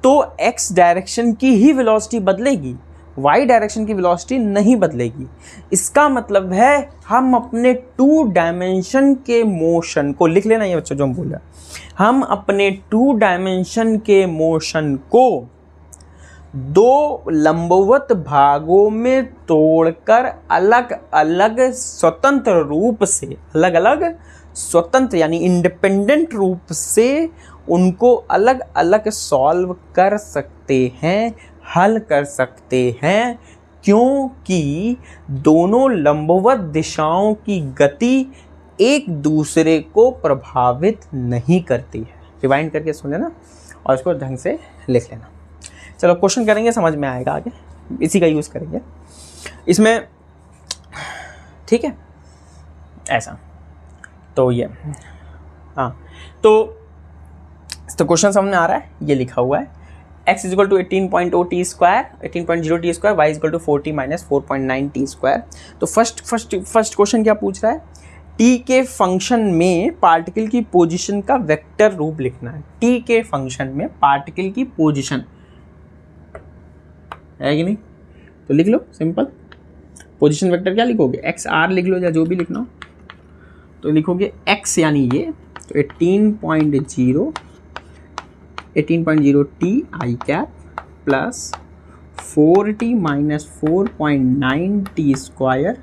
तो x डायरेक्शन की ही वेलोसिटी बदलेगी, y डायरेक्शन की वेलोसिटी नहीं बदलेगी। इसका मतलब है हम अपने 2 डायमेंशन के मोशन को, लिख लेना ये बच्चों जो हम बोल रहे हैं, हम अपने 2 डायमेंशन के मोशन को 2 लंबवत भागों में तोड़कर अलग अलग स्वतंत्र रूप से, अलग अलग स्वतंत्र यानी इंडिपेंडेंट रूप से उनको अलग अलग सॉल्व कर सकते हैं, हल कर सकते हैं, क्योंकि दोनों लंबवत दिशाओं की गति एक दूसरे को प्रभावित नहीं करती है। रिवाइंड करके सुन लेना और इसको ढंग से लिख लेना। चलो क्वेश्चन करेंगे, समझ में आएगा, आगे इसी का यूज़ करेंगे इसमें, ठीक है ऐसा। तो ये हाँ, तो क्वेश्चन समझ में आ रहा है, ये लिखा हुआ है x is equal to 18.0 t square, 18.0 t square, y is equal to 40 minus 4.9 t square. तो फर्स्ट क्वेश्चन क्या पूछ रहा है, t के फंक्शन में पार्टिकल की पोजीशन का वेक्टर रूप लिखना है। t के फंक्शन में पार्टिकल की पोजीशन है कि नहीं, तो लिख लो सिंपल। पोजीशन वेक्टर क्या लिखोगे, एक्स आर लिख लो या जो भी लिखना हो, तो लिखोगे x यानी ये, तो 18.0 t i cap plus 4t minus 4.9 t square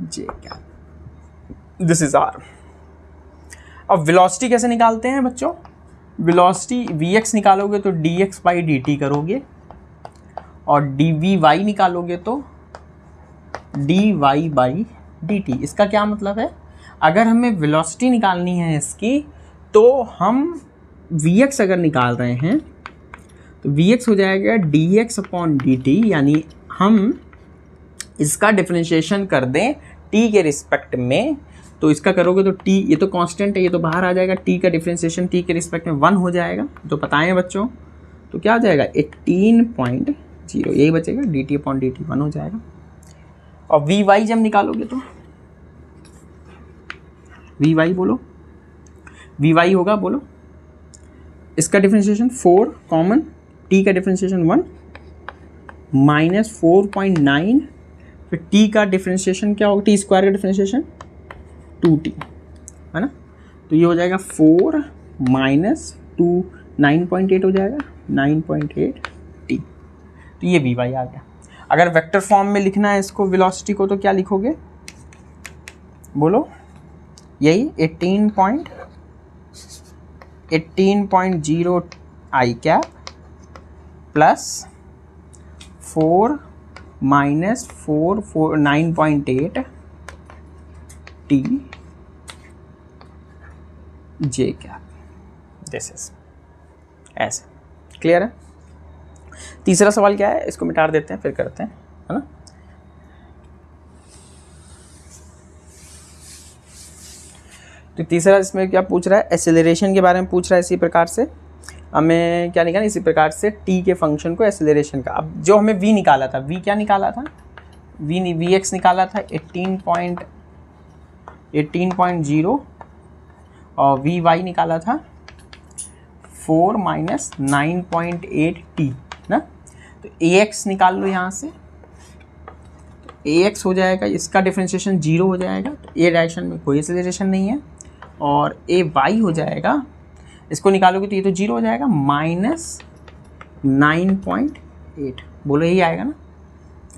j cap, this is r. अब वेलोसिटी कैसे निकालते हैं बच्चों, वेलोसिटी vx निकालोगे तो dx बाई dt करोगे और dvy निकालोगे तो dy बाई dt। इसका क्या मतलब है, अगर हमें वेलोसिटी निकालनी है इसकी तो हम vx अगर निकाल रहे हैं तो vx हो जाएगा dx अपॉन dt, यानी हम इसका डिफरेंशिएशन कर दें t के रिस्पेक्ट में, तो इसका करोगे तो t, ये तो कांस्टेंट है, ये तो बाहर आ जाएगा, t का डिफरेंशिएशन t के रिस्पेक्ट में 1 हो जाएगा, तो पता है बच्चों, तो क्या हो जाएगा 18.0, यही बचेगा, dt अपॉन dt 1 हो जाएगा। और vy जब निकालोगे तो vy बोलो, vy होगा बोलो, इसका डिफरेंशिएशन 4 कॉमन, t का डिफरेंशिएशन 1 माइनस 4.9, फिर t का डिफरेंशिएशन क्या होगा, t स्क्वायर का डिफरेंशिएशन 2t है ना, तो ये हो जाएगा 4 माइनस 2 9.8 हो जाएगा, 9.8t, तो ये vy आ गया। अगर वेक्टर फॉर्म में लिखना है इसको वेलोसिटी को तो क्या लिखोगे बोलो, यही 18.0 I cap plus 4 minus 9.8 T J cap, this is ऐसे। क्लियर है। तीसरा सवाल क्या है, इसको मिटा देते हैं फिर करते हैं, है ना। तो तीसरा इसमें क्या पूछ रहा है, एक्सेलरेशन के बारे में पूछ रहा है। इसी प्रकार से हमें क्या निकालना, इसी प्रकार से t के फंक्शन को एक्सेलरेशन का, अब जो हमें v निकाला था, v क्या निकाला था, vx निकाला था 18.0 और vy निकाला था 4 माइनस 9.8t ना। तो ax निकाल लो यहाँ से, तो ax हो जाएगा, इसका डिफरेंशिएशन 0 हो जाएगा, तो a डायरेक्शन में कोई एक्सेलरेशन नहीं है, और ay हो जाएगा, इसको निकालोगे तो ये तो 0 हो जाएगा, माइनस 9.8, बोलो यही आएगा ना।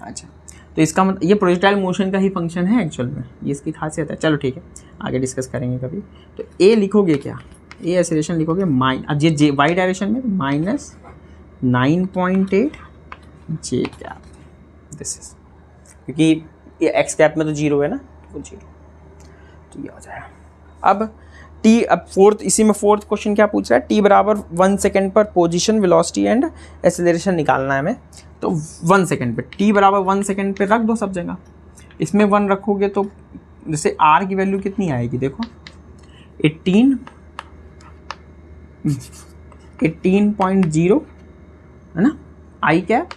अच्छा, तो इसका मतलब ये प्रोजेक्टाइल मोशन का ही फंक्शन है एक्चुअल में, ये इसकी खासियत है। चलो ठीक है, आगे डिस्कस करेंगे कभी। तो a लिखोगे क्या, a एक्सेलरेशन लिखोगे अब ये y डायरेक्शन में minus 9.8 j cap, this is, क्योंकि ये x कैप में तो 0 है ना, तो 0, तो ये हो जाएगा। अब t, अब फोर्थ, इसी में फोर्थ क्वेश्चन क्या पूछ रहा है, t बराबर 1 सेकेंड पर पोजीशन, वेलोसिटी एंड एक्सेलरेशन निकालना है हमें। तो 1 सेकेंड पे, t बराबर 1 सेकेंड पे रख दो सब जगह, इसमें 1 रखोगे तो जैसे r की वैल्यू कितनी आएगी देखो, 18 18.0 है ना आई कैप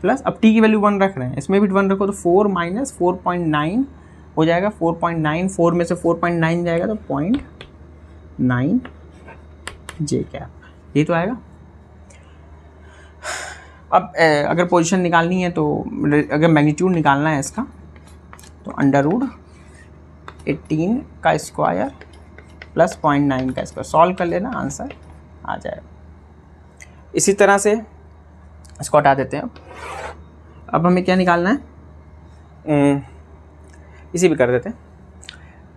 प्लस, अब टी की वैल्यू 1 रख रहे हैं, इसमें भी 1 रखो तो 4 माइनस 4.9 हो जाएगा, 4.9, 4 में से 4.9 जाएगा तो 0.9 जे कैप, ये तो आएगा। अब अगर पोजीशन निकालनी है तो अगर मैग्नीट्यूड निकालना है इसका तो अंडर रूट 18 का स्क्वायर प्लस 0.9 का स्क्वायर, सॉल्व कर लेना, आंसर आ जाएगा। इसी तरह से इसको हटा देते हैं। अब हमें क्या निकालना है, इसी भी कर देते हैं,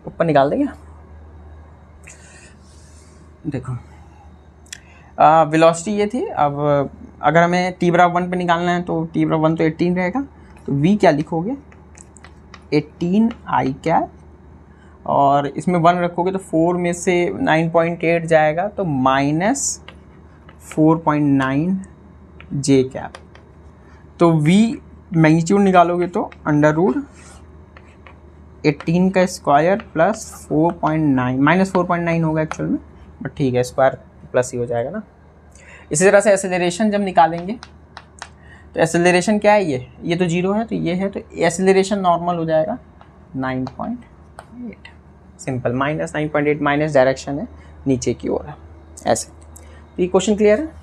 ऊपर निकाल देंगे। देखो वेलोसिटी ये थी, अब अगर हमें t बराबर 1 पे निकालना है तो t बराबर 1 तो 18 रहेगा, तो v क्या लिखोगे 18 आई कैप, और इसमें 1 रखोगे तो 4 में से 9.8 जाएगा तो माइनस 4.9 जे कैप। तो v मैग्नीट्यूड निकालोगे तो अंडर रूट 18 का स्क्वायर प्लस 4.9 माइनस 4.9 होगा एक्चुअल में, बट ठीक है स्क्वायर प्लस ही हो जाएगा ना। इसी तरह से एक्सेलरेशन जब निकालेंगे तो एक्सेलरेशन क्या है, ये तो 0 है तो ये है, तो एक्सेलरेशन नॉर्मल हो जाएगा 9.8, सिंपल, माइनस 9.8 माइनस डायरेक्शन है नीचे की ओर है ऐसे। तो ये क्वेश्चन क्लियर है,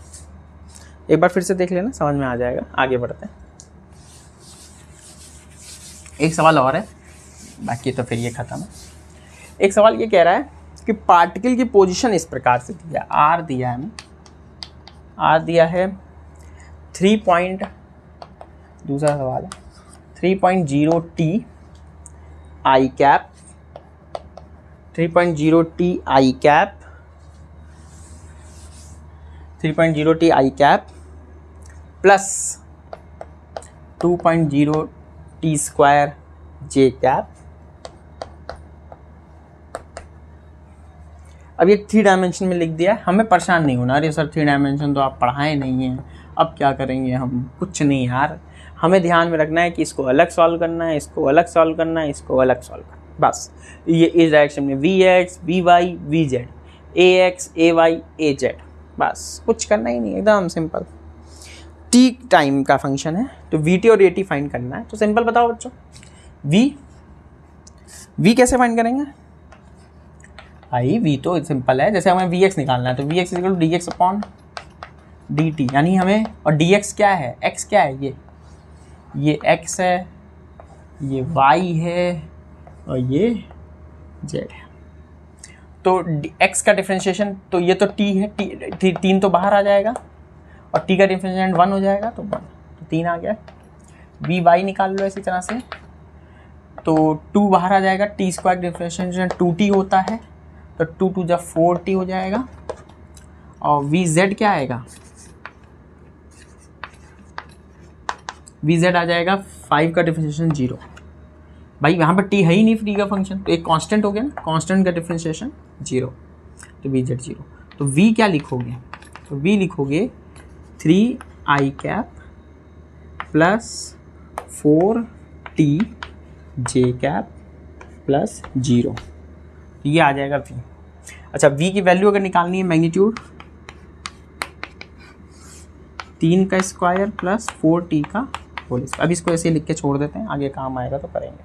एक बार फिर से देख लेना, समझ में आ जाएगा। आगे बढ़ते हैं, एक सवाल और है, बाकी तो फिर ये खत्म है। एक सवाल ये कह रहा है कि पार्टिकल की पोजीशन इस प्रकार से दिया, आर दिया है हमें, आर दिया है 3. दूसरा सवाल है 3.0 T I cap, 3.0 T I cap, 3.0 T I cap plus 2.0 T square J cap. अब ये 3 डायमेंशन में लिख दिया है, हमें परेशान नहीं होना, अरे सर 3 डायमेंशन तो आप पढ़ाए नहीं हैं, अब क्या करेंगे हम, कुछ नहीं यार, हमें ध्यान में रखना है कि इसको अलग सॉल्व करना है, इसको अलग सॉल्व करना है, इसको अलग सॉल्व करना है, बस। ये इस डायरेक्शन में v y v z, a x a y a z, बस कुछ करना ही नहीं, एकदम सिंपल। टी टाइम का फंक्शन है तो वी टी और ए टी फाइंड करना है, तो सिंपल बताओ बच्चों, वी कैसे फाइंड करेंगे भाई, वी तो सिंपल है, जैसे हमें वी एक्स निकालना है तो v x equal to d x upon d t, यानी हमें, और डी एक्स क्या है, एक्स क्या है, ये एक्स है, ये वाई है और ये जेड है। तो एक्स का डिफरेंशिएशन, तो ये तो टी है, टी 3 तो बाहर आ जाएगा और टी का डिफरेंशिएशन 1 हो जाएगा तो 1, तो 3 आ गया। वी वाई निकाल लो इसी तरह से, तो 2 बाहर आ जाएगा, टी स्क्वायर डिफरेंशिएशन 2t होता है तो 2 2 जब 4t हो जाएगा, और वी जेड क्या आएगा, वी जेड आ जाएगा 5 का डिफरेंशिएशन 0, भाई यहाँ पर टी है ही नहीं फ्री का फंक्शन, तो एक कांस्टेंट हो गया ना, कांस्टेंट का डिफरेंशिएशन 0, तो वी जेड 0, तो वी क्या लिखोगे, तो वी लिखोगे 3 आई कैप प्लस 4t जे कैप प्लस 0, ये आ जाएगा वी। अच्छा, वी की वैल्यू अगर निकालनी है मैग्नीट्यूड 3 का स्क्वायर प्लस 4t का होल स्क्वायर, अब इसको ऐसे लिख के छोड़ देते हैं, आगे काम आएगा तो करेंगे।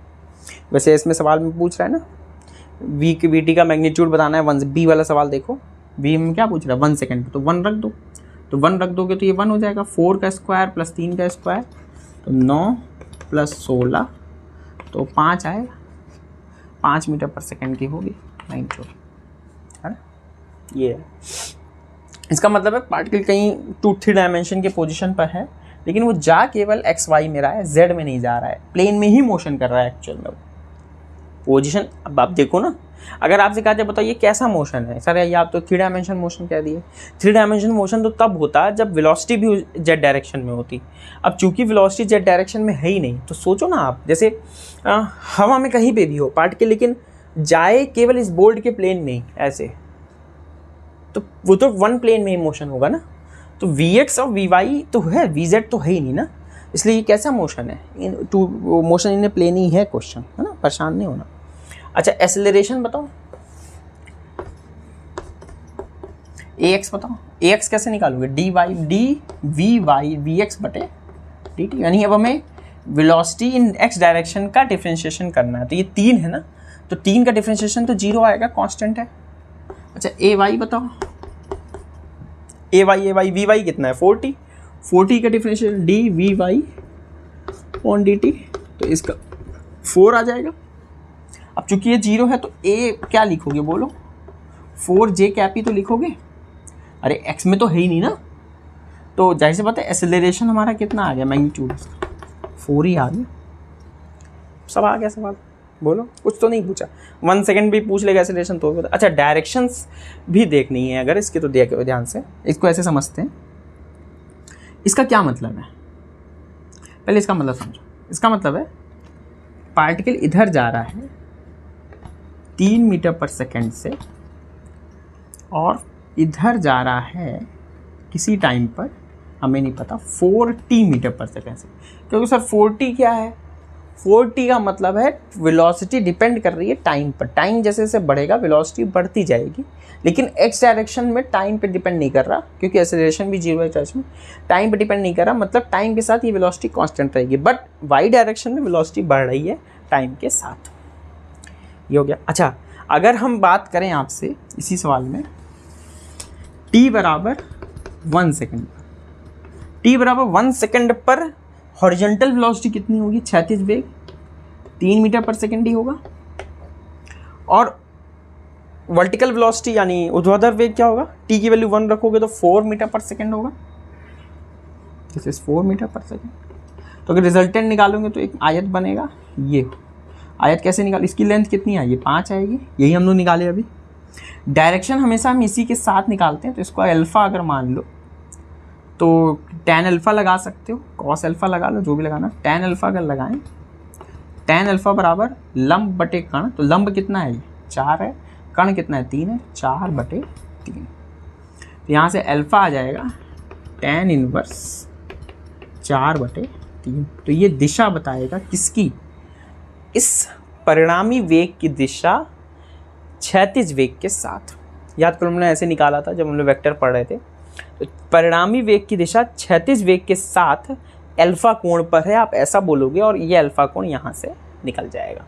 वैसे इसमें सवाल में पूछ रहा है ना वी की वी टी का मैग्नीट्यूड बताना है 1, बी वाला सवाल देखो, बी में क्या पूछ रहा है 1 सेकेंड, तो 1 रख दो, तो 1 रख दोगे तो ये 1 हो जाएगा, 4 का स्क्वायर प्लस 3 का स्क्वायर तो 9 प्लस 16 तो 5 आएगा, 5 मीटर पर सेकेंड की होगी 9 है ना। ये है, इसका मतलब है पार्टिकल कहीं 2-3 डायमेंशन के पोजीशन पर है, लेकिन वो जा केवल एक्स वाई में रहा है, जेड में नहीं जा रहा है, प्लेन में ही मोशन कर रहा है एक्चुअल में पोजीशन। अब आप देखो ना, अगर आपसे कहा जाए बताइए कैसा मोशन है, सर ये आप तो 3 डायमेंशन मोशन कह दिए, 3 डायमेंशन मोशन तो तब होता है जब वेलोसिटी भी जेड डायरेक्शन में होती। अब चूंकि वेलोसिटी जेड डायरेक्शन में है ही नहीं, तो सोचो ना आप, जैसे हवा में कहीं पे भी हो पार्टिकल, लेकिन जाए केवल इस बोर्ड के प्लेन में ही ऐसे, तो वो तो 1 प्लेन में ही मोशन होगा ना, तो वी एक्स और वी वाई तो है, वी जेड तो है ही नहीं ना, इसलिए ये कैसा मोशन है, मोशन इन प्लेन ही है क्वेश्चन, है ना, परेशान नहीं होना। अच्छा, एक्सेलरेशन बताओ, ए एक्स बताओ, ए एक्स कैसे निकालोगे, d y d v y v x बटे डी टी, यानी अब हमें वेलोसिटी इन एक्स डायरेक्शन का डिफ्रेंशिएशन करना है। तो ये 3 है ना, तो 3 का डिफ्रेंशिएशन तो 0 आएगा, कांस्टेंट है। अच्छा ए वाई बताओ, ए वाई वी वाई कितना है 40 का differentiation d v y on d t, तो इसका 4 आ जाएगा। अब चूंकि ये 0 है तो ए क्या लिखोगे बोलो, 4j कैप ही तो लिखोगे, अरे एक्स में तो है ही नहीं ना, तो जाहिर से बात है एक्सेलरेशन हमारा कितना आ गया, मैग्नीट्यूड 4 ही आ गया। सब आ गया सवाल, बोलो कुछ तो नहीं पूछा, 1 सेकंड भी पूछ लेगा एक्सेलरेशन तो बता। अच्छा डायरेक्शंस भी देखनी है अगर इसके, तो देखो ध्यान से, इसको ऐसे समझते हैं, इसका क्या मतलब है, पहले इसका मतलब समझो। इसका मतलब है पार्टिकल इधर जा रहा है 3 मीटर पर सेकेंड से, और इधर जा रहा है किसी टाइम पर, हमें नहीं पता, 40 मीटर पर सेकेंड से। क्योंकि सर 40 क्या है, 40 का मतलब है वेलोसिटी डिपेंड कर रही है टाइम पर, टाइम जैसे जैसे बढ़ेगा वेलोसिटी बढ़ती जाएगी, लेकिन एक्स डायरेक्शन में टाइम पे डिपेंड नहीं कर रहा, क्योंकि एक्सेलरेशन भी 0 है, में टाइम पे डिपेंड नहीं कर रहा, मतलब टाइम के साथ ये वेलोसिटी कांस्टेंट रहेगी। बट वाई डायरेक्शन में वेलोसिटी बढ़ रही है टाइम के साथ, ये हो गया। अच्छा अगर हम बात करें आपसे इसी सवाल में, t बराबर 1 सेकेंड, t बराबर 1 सेकेंड पर हॉरिजॉन्टल वेलोसिटी कितनी होगी, क्षैतिज वेग 3 मीटर पर सेकेंड ही होगा, और वर्टिकल वेलोसिटी यानी ऊर्ध्वाधर वेग क्या होगा, t की वैल्यू 1 रखोगे तो 4 मीटर पर सेकेंड होगा, दिस इज 4 मीटर पर सेकेंड। तो अगर रिजल्टेंट निकालोगे तो एक आयत बनेगा, ये आयत कैसे निकाल, इसकी लेंथ कितनी आएगी 5 आएगी, यही हम लोग निकाले अभी। डायरेक्शन हमेशा हम इसी के साथ निकालते हैं, तो इसको अल्फ़ा अगर मान लो तो tan अल्फ़ा लगा सकते हो, cos अल्फ़ा लगा लो, जो भी लगाना। tan अल्फ़ा अगर लगाएं, tan अल्फ़ा बराबर लंब बटे कण, तो लंब कितना है 4 है, कण कितना है 3 है, 4 बटे 3, तो यहाँ से अल्फ़ा आ जाएगा tan इनवर्स 4 बटे 3। तो ये दिशा बताएगा किसकी, इस परिणामी वेग की दिशा क्षैतिज वेग के साथ। याद करो हमने ऐसे निकाला था जब हम लोग वेक्टर पढ़ रहे थे, तो परिणामी वेग की दिशा क्षैतिज वेग के साथ अल्फा कोण पर है, आप ऐसा बोलोगे, और ये अल्फा कोण यहाँ से निकल जाएगा।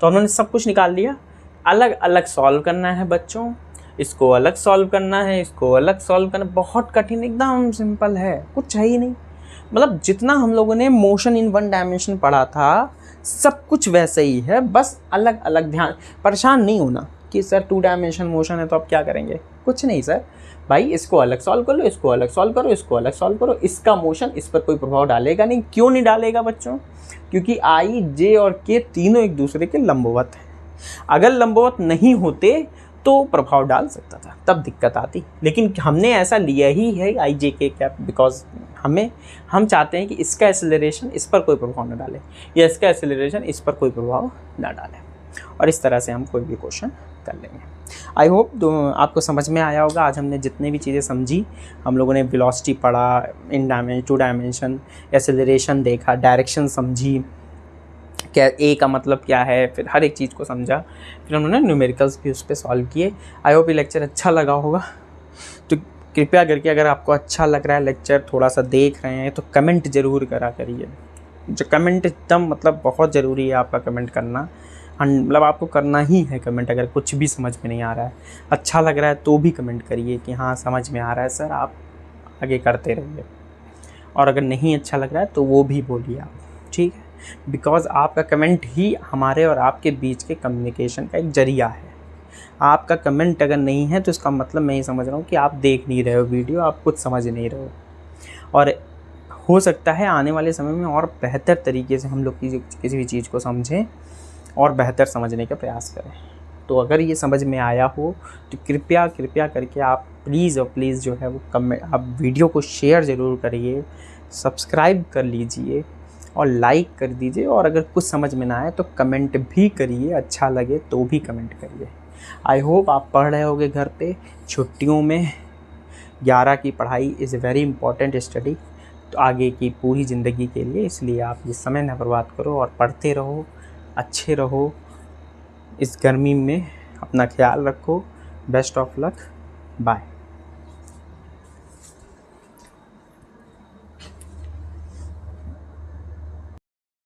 तो हमने सब कुछ निकाल लिया। अलग अलग सॉल्व करना है बच्चों, इसको अलग सॉल्व करना है, इसको अलग सॉल्व करना, बहुत कठिन, एकदम सिंपल है, कुछ है ही नहीं। मतलब जितना हम लोगों ने मोशन इन 1 डायमेंशन पढ़ा था सब कुछ वैसे ही है, बस अलग अलग। ध्यान, परेशान नहीं होना कि सर 2 डायमेंशन मोशन है तो आप क्या करेंगे, कुछ नहीं सर भाई, इसको अलग सॉल्व कर लो, इसको अलग सॉल्व करो, इसको अलग सॉल्व करो, इसका मोशन इस पर कोई प्रभाव डालेगा नहीं। क्यों नहीं डालेगा बच्चों, क्योंकि आई जे और के तीनों एक दूसरे के लंबवत हैं। अगर लंबवत नहीं होते तो प्रभाव डाल सकता था, तब दिक्कत आती, लेकिन हमने ऐसा लिया ही है आई जे के कैप, बिकॉज हम चाहते हैं कि इसका एक्सेलरेशन इस पर कोई प्रभाव न डाले, या इसका एक्सेलरेशन इस पर कोई प्रभाव ना डाले, और इस तरह से हम कोई भी क्वेश्चन कर लेंगे। आई होप आपको समझ में आया होगा। आज हमने जितने भी चीज़ें समझी, हम लोगों ने वेलोसिटी पढ़ा, इन डायमेंशन 2 डायमेंशन, एक्सेलरेशन देखा, डायरेक्शन समझी, क्या ए का मतलब क्या है, फिर हर एक चीज़ को समझा, फिर हमने न्यूमेरिकल्स भी उस पर सॉल्व किए। आई होप ये लेक्चर अच्छा लगा होगा, तो कृपया करके अगर आपको अच्छा लग रहा है लेक्चर, थोड़ा सा देख रहे हैं, तो कमेंट ज़रूर करा करिए। जो कमेंट एकदम मतलब बहुत ज़रूरी है आपका कमेंट करना, मतलब आपको करना ही है कमेंट। अगर कुछ भी समझ में नहीं आ रहा है, अच्छा लग रहा है तो भी कमेंट करिए कि हाँ समझ में आ रहा है सर, आप आगे करते रहिए, और अगर नहीं अच्छा लग रहा है तो वो भी बोलिए आप, ठीक है, बिकॉज़ आपका कमेंट ही हमारे और आपके बीच के कम्युनिकेशन का एक जरिया है। आपका कमेंट अगर नहीं है तो इसका मतलब मैं ये समझ रहा हूँ कि आप देख नहीं रहे हो वीडियो, आप कुछ समझ नहीं रहे हो, और हो सकता है आने वाले समय में और बेहतर तरीके से हम लोग किसी भी चीज़ को समझें और बेहतर समझने का प्रयास करें। तो अगर ये समझ में आया हो तो कृपया करके आप प्लीज़ और प्लीज़ जो है वो आप वीडियो को शेयर ज़रूर करिए, सब्सक्राइब कर लीजिए और लाइक कर दीजिए, और अगर कुछ समझ में ना आए तो कमेंट भी करिए, अच्छा लगे तो भी कमेंट करिए। आई होप आप पढ़ रहे होगे घर पे छुट्टियों में। 11 की पढ़ाई is a very important study, तो आगे की पूरी ज़िंदगी के लिए, इसलिए आप ये समय न बर्बाद करो और पढ़ते रहो, अच्छे रहो। इस गर्मी में अपना ख्याल रखो। Best of luck, bye.